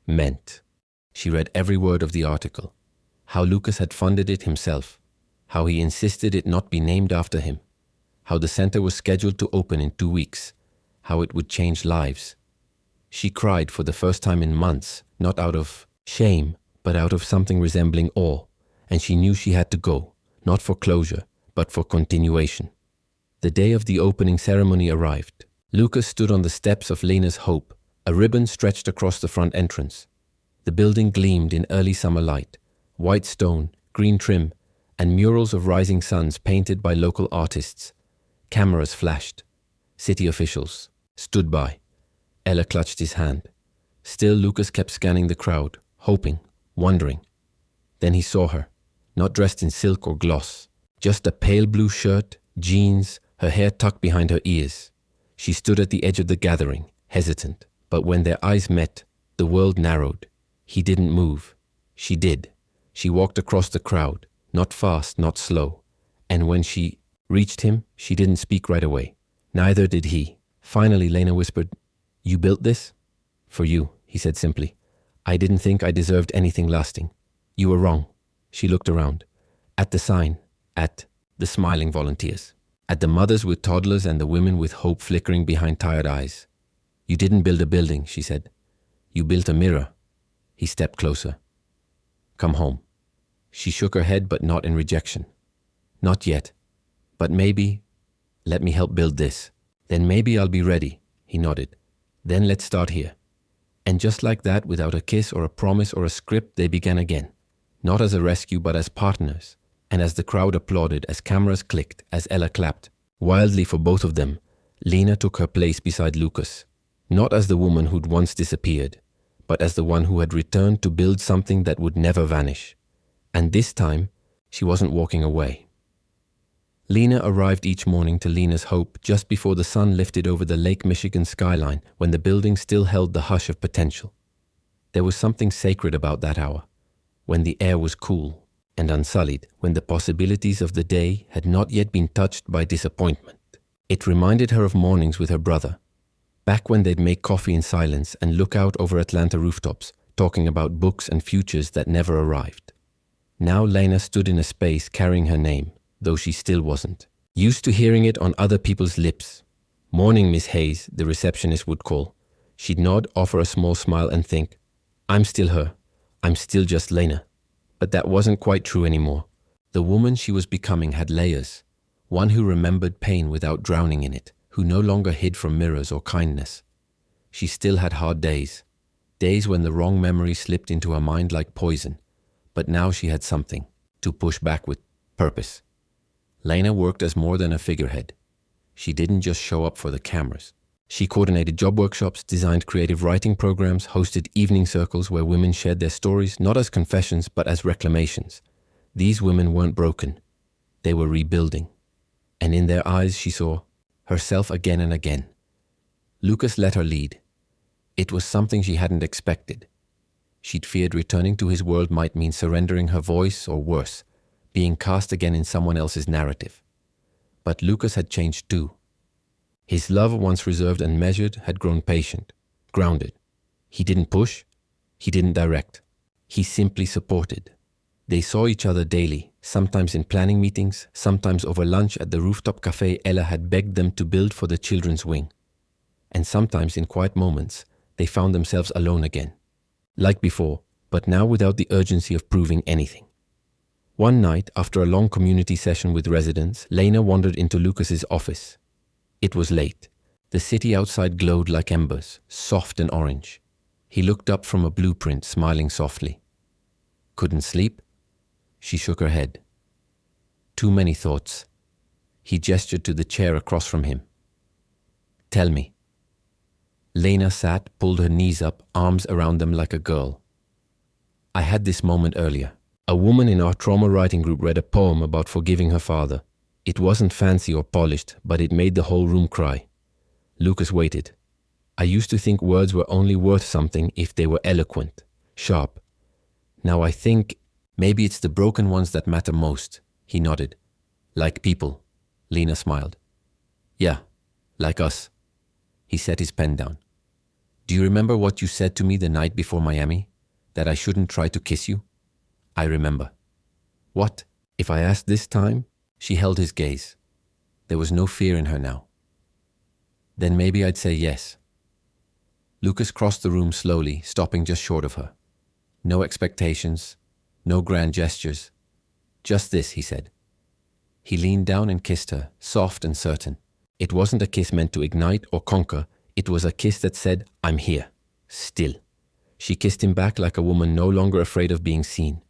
meant. She read every word of the article. How Lucas had funded it himself. How he insisted it not be named after him. How the center was scheduled to open in 2 weeks. How it would change lives. She cried for the first time in months, not out of shame, but out of something resembling awe. And she knew she had to go, not for closure, but for continuation. The day of the opening ceremony arrived. Lucas stood on the steps of Lena's Hope, a ribbon stretched across the front entrance. The building gleamed in early summer light, white stone, green trim, and murals of rising suns painted by local artists. Cameras flashed. City officials stood by. Ella clutched his hand. Still, Lucas kept scanning the crowd, hoping, wondering. Then he saw her, not dressed in silk or gloss, just a pale blue shirt, jeans, her hair tucked behind her ears. She stood at the edge of the gathering, hesitant, but when their eyes met, the world narrowed. He didn't move. She did. She walked across the crowd, not fast, not slow. And when she reached him, she didn't speak right away. Neither did he. Finally, Lena whispered, "You built this?" "For you," he said simply. "I didn't think I deserved anything lasting." "You were wrong." She looked around. At the sign, at the smiling volunteers, at the mothers with toddlers and the women with hope flickering behind tired eyes. "You didn't build a building," she said. "You built a mirror." He stepped closer. "Come home." She shook her head, but not in rejection. "Not yet. But maybe, let me help build this. Then maybe I'll be ready." He nodded. "Then let's start here." And just like that, without a kiss or a promise or a script, they began again. Not as a rescue, but as partners. And as the crowd applauded, as cameras clicked, as Ella clapped, wildly for both of them, Lena took her place beside Lucas. Not as the woman who'd once disappeared, but as the one who had returned to build something that would never vanish. And this time, she wasn't walking away. Lena arrived each morning to Lena's hope just before the sun lifted over the Lake Michigan skyline, when the building still held the hush of potential. There was something sacred about that hour, when the air was cool and unsullied, when the possibilities of the day had not yet been touched by disappointment. It reminded her of mornings with her brother, back when they'd make coffee in silence and look out over Atlanta rooftops, talking about books and futures that never arrived. Now Lena stood in a space carrying her name, though she still wasn't. Used to hearing it on other people's lips. "Morning, Miss Hayes," the receptionist would call. She'd nod, offer a small smile and think, "I'm still her. I'm still just Lena." But that wasn't quite true anymore. The woman she was becoming had layers. One who remembered pain without drowning in it, who no longer hid from mirrors or kindness. She still had hard days. Days when the wrong memory slipped into her mind like poison. But now she had something to push back with: purpose. Lena worked as more than a figurehead. She didn't just show up for the cameras. She coordinated job workshops, designed creative writing programs, hosted evening circles where women shared their stories, not as confessions, but as reclamations. These women weren't broken. They were rebuilding. And in their eyes she saw herself again and again. Lucas let her lead. It was something she hadn't expected. She'd feared returning to his world might mean surrendering her voice, or worse, being cast again in someone else's narrative. But Lucas had changed too. His love, once reserved and measured, had grown patient, grounded. He didn't push. He didn't direct. He simply supported. They saw each other daily, sometimes in planning meetings, sometimes over lunch at the rooftop cafe Ella had begged them to build for the children's wing. And sometimes in quiet moments, they found themselves alone again. Like before, but now without the urgency of proving anything. One night, after a long community session with residents, Lena wandered into Lucas's office. It was late. The city outside glowed like embers, soft and orange. He looked up from a blueprint, smiling softly. "Couldn't sleep?" She shook her head. "Too many thoughts." He gestured to the chair across from him. "Tell me." Lena sat, pulled her knees up, arms around them like a girl. "I had this moment earlier. A woman in our trauma writing group read a poem about forgiving her father. It wasn't fancy or polished, but it made the whole room cry." Lucas waited. "I used to think words were only worth something if they were eloquent, sharp. Now I think maybe it's the broken ones that matter most." He nodded. "Like people." Lena smiled. "Yeah, like us." He set his pen down. "Do you remember what you said to me the night before Miami? That I shouldn't try to kiss you?" "I remember." "What? If I asked this time?" She held his gaze. There was no fear in her now. "Then maybe I'd say yes." Lucas crossed the room slowly, stopping just short of her. No expectations, no grand gestures. "Just this," he said. He leaned down and kissed her, soft and certain. It wasn't a kiss meant to ignite or conquer. It was a kiss that said, "I'm here, still." She kissed him back like a woman no longer afraid of being seen.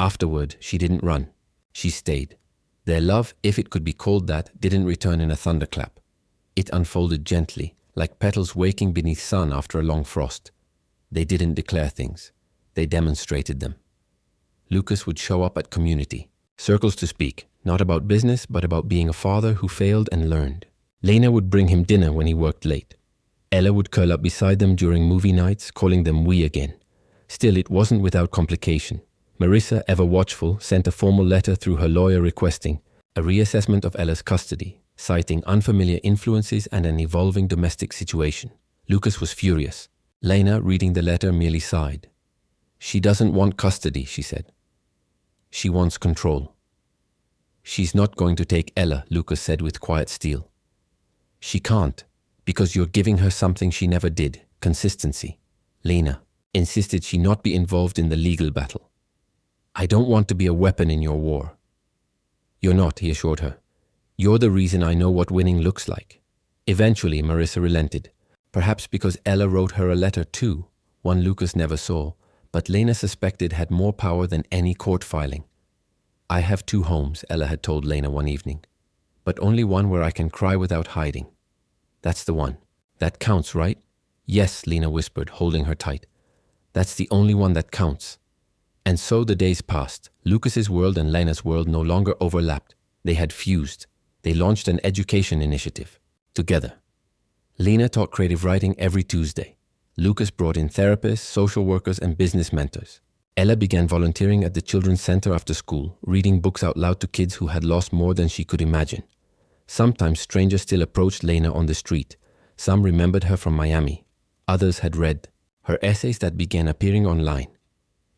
Afterward, she didn't run. She stayed. Their love, if it could be called that, didn't return in a thunderclap. It unfolded gently, like petals waking beneath sun after a long frost. They didn't declare things. They demonstrated them. Lucas would show up at community, Circles to speak, not about business, but about being a father who failed and learned. Lena would bring him dinner when he worked late. Ella would curl up beside them during movie nights, calling them we again. Still, it wasn't without complication. Marissa, ever watchful, sent a formal letter through her lawyer requesting a reassessment of Ella's custody, citing unfamiliar influences and an evolving domestic situation. Lucas was furious. Lena, reading the letter, merely sighed. She doesn't want custody, she said. She wants control. She's not going to take Ella, Lucas said with quiet steel. She can't, because you're giving her something she never did, consistency. Lena insisted she not be involved in the legal battle. I don't want to be a weapon in your war. You're not, he assured her. You're the reason I know what winning looks like. Eventually, Marissa relented, perhaps because Ella wrote her a letter too, one Lucas never saw, but Lena suspected had more power than any court filing. I have 2 homes, Ella had told Lena one evening, but only one where I can cry without hiding. That's the one. That counts, right? Yes, Lena whispered, holding her tight. That's the only one that counts. And so the days passed. Lucas's world and Lena's world no longer overlapped. They had fused. They launched an education initiative. Together. Lena taught creative writing every Tuesday. Lucas brought in therapists, social workers, and business mentors. Ella began volunteering at the Children's Center after school, reading books out loud to kids who had lost more than she could imagine. Sometimes strangers still approached Lena on the street. Some remembered her from Miami. Others had read her essays that began appearing online.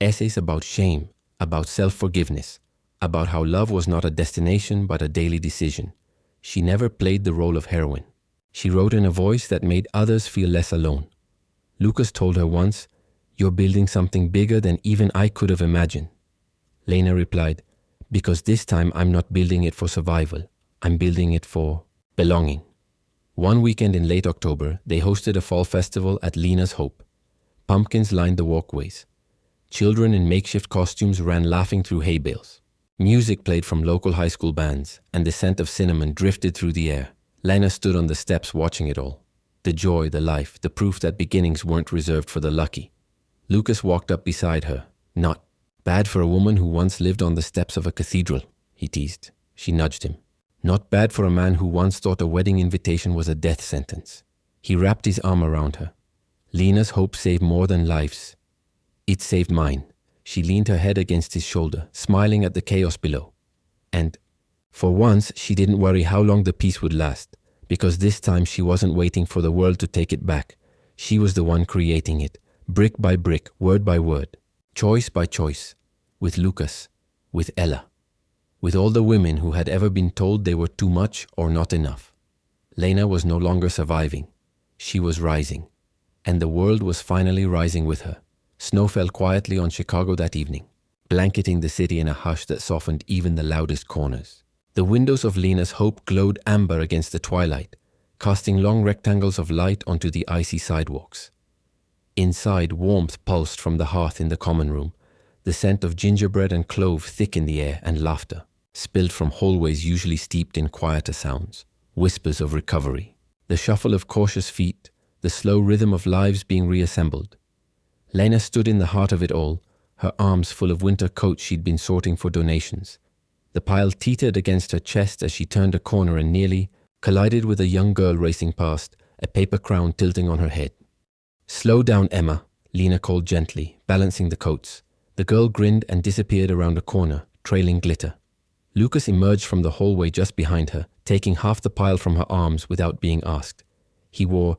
Essays about shame, about self-forgiveness, about how love was not a destination but a daily decision. She never played the role of heroine. She wrote in a voice that made others feel less alone. Lucas told her once, "You're building something bigger than even I could have imagined." Lena replied, "Because this time I'm not building it for survival. I'm building it for belonging." One weekend in late October, they hosted a fall festival at Lena's Hope. Pumpkins lined the walkways. Children in makeshift costumes ran laughing through hay bales. Music played from local high school bands, and the scent of cinnamon drifted through the air. Lena stood on the steps watching it all. The joy, the life, the proof that beginnings weren't reserved for the lucky. Lucas walked up beside her. "Not bad for a woman who once lived on the steps of a cathedral," he teased. She nudged him. "Not bad for a man who once thought a wedding invitation was a death sentence." He wrapped his arm around her. Lena's hope saved more than lives. It saved mine. She leaned her head against his shoulder, smiling at the chaos below. And for once, she didn't worry how long the peace would last, because this time she wasn't waiting for the world to take it back. She was the one creating it, brick by brick, word by word, choice by choice, with Lucas, with Ella, with all the women who had ever been told they were too much or not enough. Lena was no longer surviving. She was rising, and the world was finally rising with her. Snow fell quietly on Chicago that evening, blanketing the city in a hush that softened even the loudest corners. The windows of Lena's Hope glowed amber against the twilight, casting long rectangles of light onto the icy sidewalks. Inside, warmth pulsed from the hearth in the common room, the scent of gingerbread and clove thick in the air, and laughter, spilled from hallways usually steeped in quieter sounds, whispers of recovery, the shuffle of cautious feet, the slow rhythm of lives being reassembled. Lena stood in the heart of it all, her arms full of winter coats she'd been sorting for donations. The pile teetered against her chest as she turned a corner and nearly collided with a young girl racing past, a paper crown tilting on her head. "Slow down, Emma," Lena called gently, balancing the coats. The girl grinned and disappeared around a corner, trailing glitter. Lucas emerged from the hallway just behind her, taking half the pile from her arms without being asked. He wore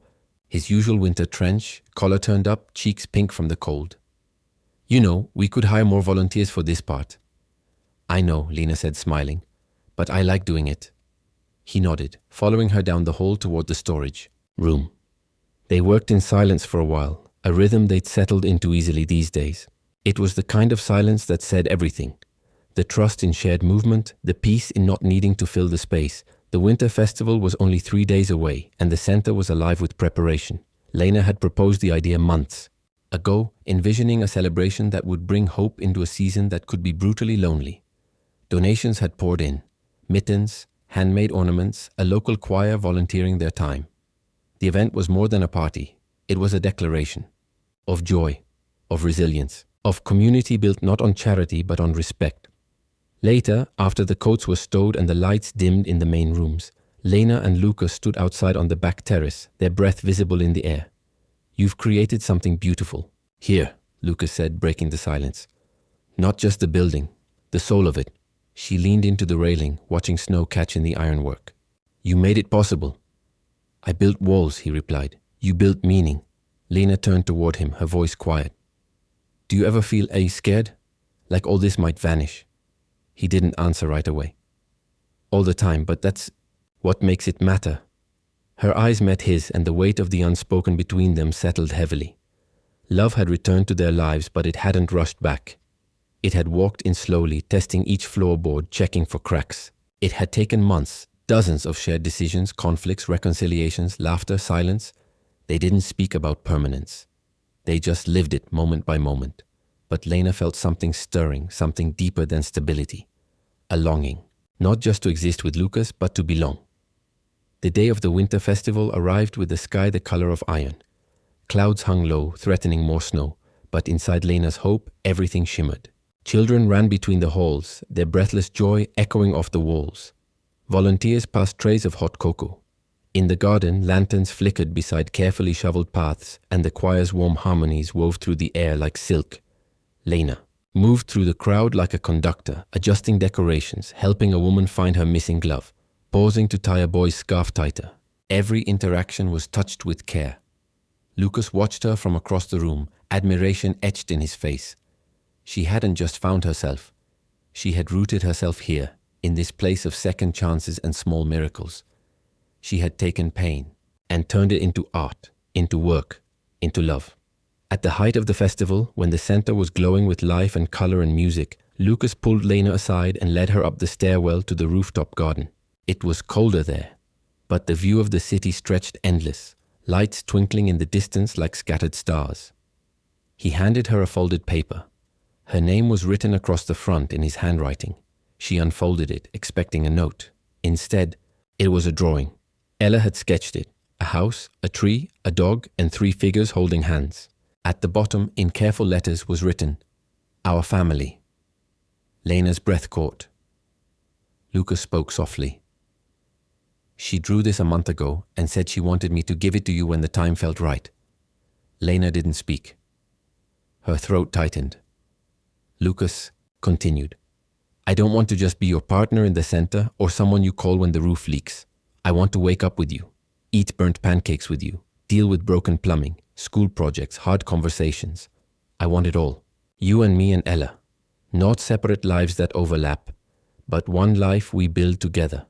his usual winter trench, collar turned up, cheeks pink from the cold. "You know, we could hire more volunteers for this part." "I know," Lena said, smiling, "but I like doing it." He nodded, following her down the hall toward the storage room. They worked in silence for a while, a rhythm they'd settled into easily these days. It was the kind of silence that said everything. The trust in shared movement, the peace in not needing to fill the space. The winter festival was only 3 days away, and the center was alive with preparation. Lena had proposed the idea months ago, envisioning a celebration that would bring hope into a season that could be brutally lonely. Donations had poured in. Mittens, handmade ornaments, a local choir volunteering their time. The event was more than a party. It was a declaration of joy, of resilience, of community built not on charity but on respect. Later, after the coats were stowed and the lights dimmed in the main rooms, Lena and Lucas stood outside on the back terrace, their breath visible in the air. "You've created something beautiful." "Here," Lucas said, breaking the silence. "Not just the building, the soul of it." She leaned into the railing, watching snow catch in the ironwork. "You made it possible." "I built walls," he replied. "You built meaning." Lena turned toward him, her voice quiet. "Do you ever feel scared? Like all this might vanish?" He didn't answer right away. "All the time, but that's what makes it matter." Her eyes met his, and the weight of the unspoken between them settled heavily. Love had returned to their lives, but it hadn't rushed back. It had walked in slowly, testing each floorboard, checking for cracks. It had taken months, dozens of shared decisions, conflicts, reconciliations, laughter, silence. They didn't speak about permanence. They just lived it moment by moment. But Lena felt something stirring, something deeper than stability. A longing, not just to exist with Lucas, but to belong. The day of the winter festival arrived with the sky the color of iron. Clouds hung low, threatening more snow, but inside Lena's hope, everything shimmered. Children ran between the halls, their breathless joy echoing off the walls. Volunteers passed trays of hot cocoa. In the garden, lanterns flickered beside carefully shoveled paths, and the choir's warm harmonies wove through the air like silk. Lena moved through the crowd like a conductor, adjusting decorations, helping a woman find her missing glove, pausing to tie a boy's scarf tighter. Every interaction was touched with care. Lucas watched her from across the room, admiration etched in his face. She hadn't just found herself. She had rooted herself here, in this place of second chances and small miracles. She had taken pain and turned it into art, into work, into love. At the height of the festival, when the center was glowing with life and color and music, Lucas pulled Lena aside and led her up the stairwell to the rooftop garden. It was colder there, but the view of the city stretched endless, lights twinkling in the distance like scattered stars. He handed her a folded paper. Her name was written across the front in his handwriting. She unfolded it, expecting a note. Instead, it was a drawing. Ella had sketched it. A house, a tree, a dog, and 3 figures holding hands. At the bottom, in careful letters, was written, "Our family." Lena's breath caught. Lucas spoke softly. "She drew this a month ago and said she wanted me to give it to you when the time felt right." Lena didn't speak. Her throat tightened. Lucas continued, "I don't want to just be your partner in the center or someone you call when the roof leaks. I want to wake up with you, eat burnt pancakes with you, deal with broken plumbing, school projects, hard conversations. I want it all. You and me and Ella. Not separate lives that overlap, but one life we build together."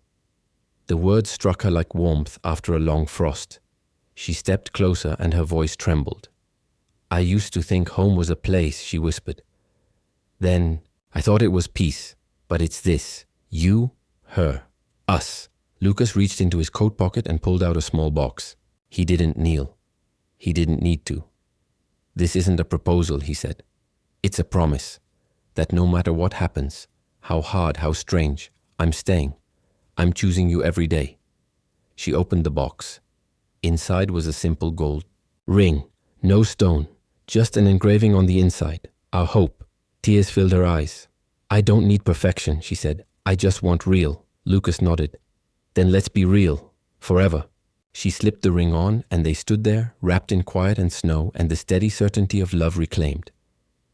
The words struck her like warmth after a long frost. She stepped closer and her voice trembled. "I used to think home was a place," she whispered. "Then I thought it was peace, but it's this. You, her, us." Lucas reached into his coat pocket and pulled out a small box. He didn't kneel. He didn't need to. "This isn't a proposal," he said. "It's a promise that no matter what happens, how hard, how strange, I'm staying. I'm choosing you every day." She opened the box. Inside was a simple gold ring, no stone, just an engraving on the inside. Our hope. Tears filled her eyes. "I don't need perfection," she said. "I just want real." Lucas nodded. "Then let's be real. Forever." She slipped the ring on, and they stood there, wrapped in quiet and snow and the steady certainty of love reclaimed.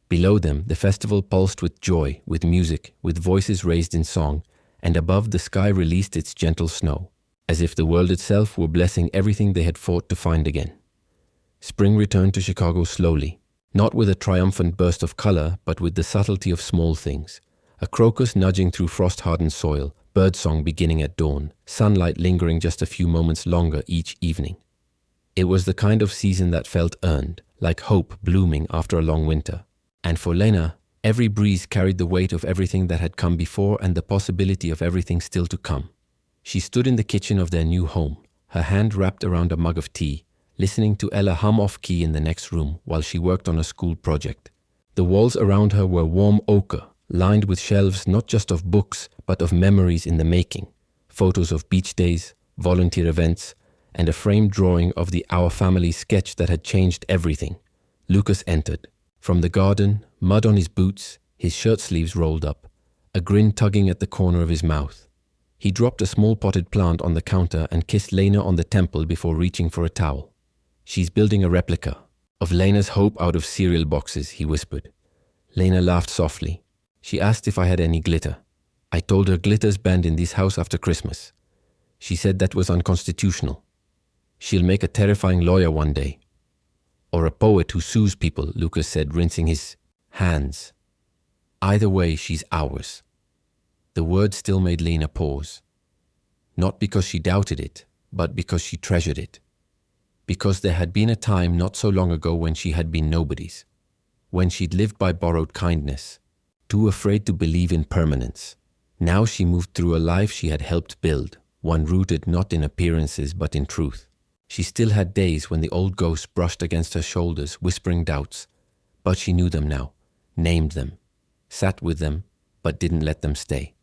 Below them, the festival pulsed with joy, with music, with voices raised in song, and above the sky released its gentle snow, as if the world itself were blessing everything they had fought to find again. Spring returned to Chicago slowly, not with a triumphant burst of color, but with the subtlety of small things. A crocus nudging through frost-hardened soil, birdsong beginning at dawn, sunlight lingering just a few moments longer each evening. It was the kind of season that felt earned, like hope blooming after a long winter. And for Lena, every breeze carried the weight of everything that had come before and the possibility of everything still to come. She stood in the kitchen of their new home, her hand wrapped around a mug of tea, listening to Ella hum off-key in the next room while she worked on a school project. The walls around her were warm ochre, lined with shelves not just of books, but of memories in the making, photos of beach days, volunteer events, and a framed drawing of the Our Family sketch that had changed everything. Lucas entered. From the garden, mud on his boots, his shirt sleeves rolled up, a grin tugging at the corner of his mouth. He dropped a small potted plant on the counter and kissed Lena on the temple before reaching for a towel. "She's building a replica of Lena's hope out of cereal boxes," he whispered. Lena laughed softly. She asked if I had any glitter. I told her glitters banned in this house after Christmas. She said that was unconstitutional. "She'll make a terrifying lawyer one day. Or a poet who sues people," Lucas said, rinsing his hands. "Either way, she's ours." The word still made Lena pause. Not because she doubted it, but because she treasured it. Because there had been a time not so long ago when she had been nobody's. When she'd lived by borrowed kindness, too afraid to believe in permanence. Now she moved through a life she had helped build, one rooted not in appearances but in truth. She still had days when the old ghosts brushed against her shoulders, whispering doubts, but she knew them now, named them, sat with them, but didn't let them stay.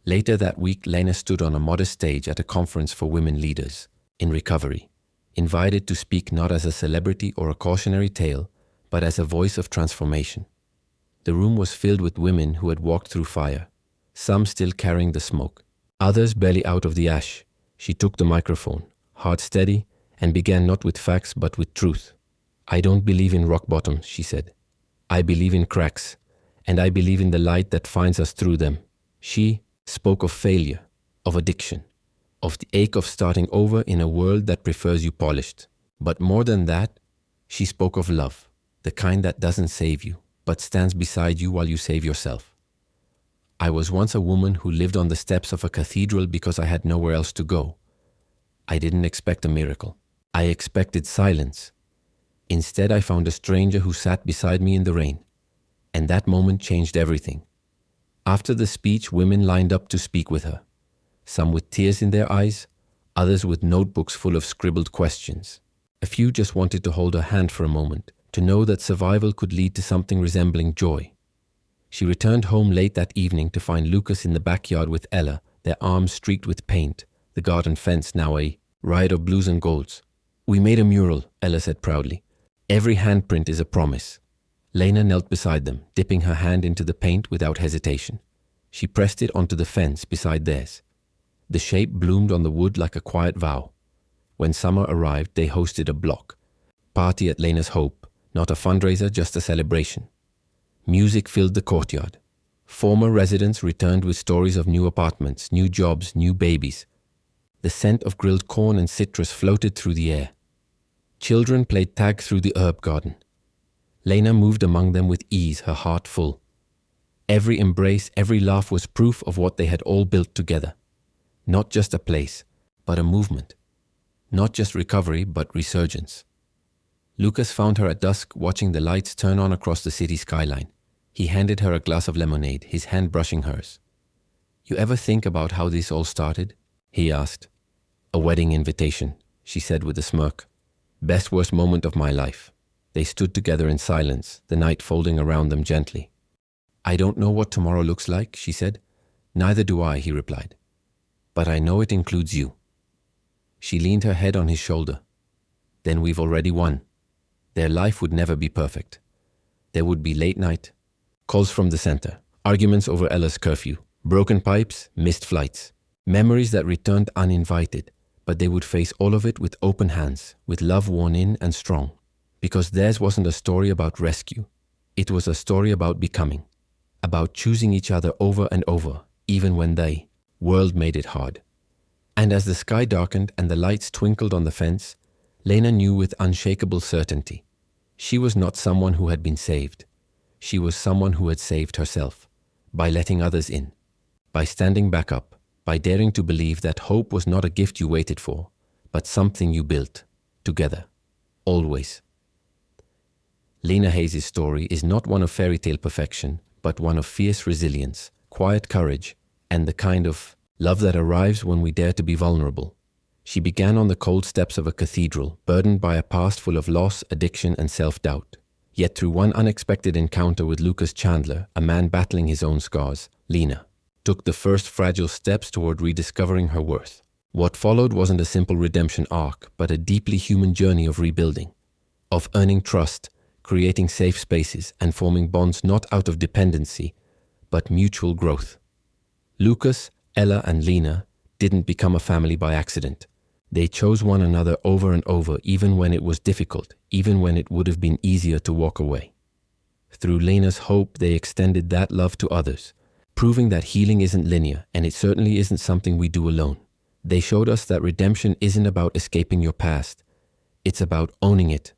Later that week, Lena stood on a modest stage at a conference for women leaders in recovery, invited to speak not as a celebrity or a cautionary tale, but as a voice of transformation. The room was filled with women who had walked through fire, some still carrying the smoke, others barely out of the ash. She took the microphone, heart steady, and began not with facts but with truth. "I don't believe in rock bottoms," she said. "I believe in cracks, and I believe in the light that finds us through them." She spoke of failure, of addiction, of the ache of starting over in a world that prefers you polished. But more than that, she spoke of love, the kind that doesn't save you, but stands beside you while you save yourself. "I was once a woman who lived on the steps of a cathedral because I had nowhere else to go. I didn't expect a miracle. I expected silence. Instead, I found a stranger who sat beside me in the rain, and that moment changed everything." After the speech, women lined up to speak with her, some with tears in their eyes, others with notebooks full of scribbled questions. A few just wanted to hold her hand for a moment, to know that survival could lead to something resembling joy. She returned home late that evening to find Lucas in the backyard with Ella, their arms streaked with paint, the garden fence now a riot of blues and golds. "We made a mural," Ella said proudly. "Every handprint is a promise." Lena knelt beside them, dipping her hand into the paint without hesitation. She pressed it onto the fence beside theirs. The shape bloomed on the wood like a quiet vow. When summer arrived, they hosted a block party at Lena's Hope, not a fundraiser, just a celebration. Music filled the courtyard. Former residents returned with stories of new apartments, new jobs, new babies. The scent of grilled corn and citrus floated through the air. Children played tag through the herb garden. Lena moved among them with ease, her heart full. Every embrace, every laugh was proof of what they had all built together. Not just a place, but a movement. Not just recovery, but resurgence. Lucas found her at dusk, watching the lights turn on across the city skyline. He handed her a glass of lemonade, his hand brushing hers. "You ever think about how this all started?" he asked. "A wedding invitation," she said with a smirk. "Best worst moment of my life." They stood together in silence, the night folding around them gently. "I don't know what tomorrow looks like," she said. "Neither do I," he replied. "But I know it includes you." She leaned her head on his shoulder. "Then we've already won." Their life would never be perfect. There would be late night, calls from the center, arguments over Ella's curfew, broken pipes, missed flights, memories that returned uninvited, but they would face all of it with open hands, with love worn in and strong. Because theirs wasn't a story about rescue. It was a story about becoming, about choosing each other over and over, even when the world made it hard. And as the sky darkened and the lights twinkled on the fence, Lena knew with unshakable certainty. She was not someone who had been saved. She was someone who had saved herself, by letting others in, by standing back up, by daring to believe that hope was not a gift you waited for, but something you built, together, always. Lena Hayes' story is not one of fairy tale perfection, but one of fierce resilience, quiet courage, and the kind of love that arrives when we dare to be vulnerable. She began on the cold steps of a cathedral, burdened by a past full of loss, addiction, and self-doubt. Yet through one unexpected encounter with Lucas Chandler, a man battling his own scars, Lena took the first fragile steps toward rediscovering her worth. What followed wasn't a simple redemption arc, but a deeply human journey of rebuilding, of earning trust, creating safe spaces, and forming bonds not out of dependency, but mutual growth. Lucas, Ella, and Lena didn't become a family by accident. They chose one another over and over, even when it was difficult, even when it would have been easier to walk away. Through Lena's hope, they extended that love to others, proving that healing isn't linear, and it certainly isn't something we do alone. They showed us that redemption isn't about escaping your past. It's about owning it,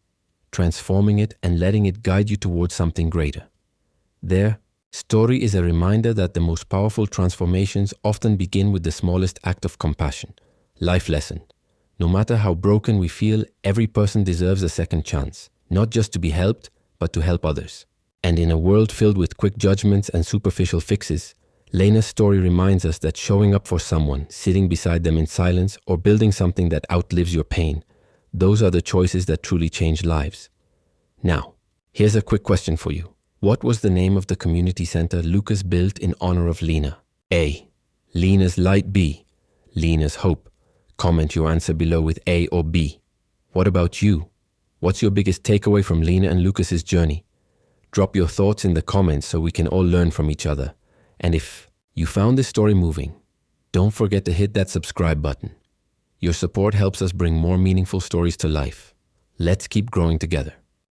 transforming it, and letting it guide you towards something greater. Their story is a reminder that the most powerful transformations often begin with the smallest act of compassion. Life lesson. No matter how broken we feel, every person deserves a second chance, not just to be helped, but to help others. And in a world filled with quick judgments and superficial fixes, Lena's story reminds us that showing up for someone, sitting beside them in silence, or building something that outlives your pain, those are the choices that truly change lives. Now, here's a quick question for you. What was the name of the community center Lucas built in honor of Lena? A. Lena's Light. B. Lena's Hope. Comment your answer below with A or B. What about you? What's your biggest takeaway from Lena and Lucas's journey? Drop your thoughts in the comments so we can all learn from each other. And if you found this story moving, don't forget to hit that subscribe button. Your support helps us bring more meaningful stories to life. Let's keep growing together.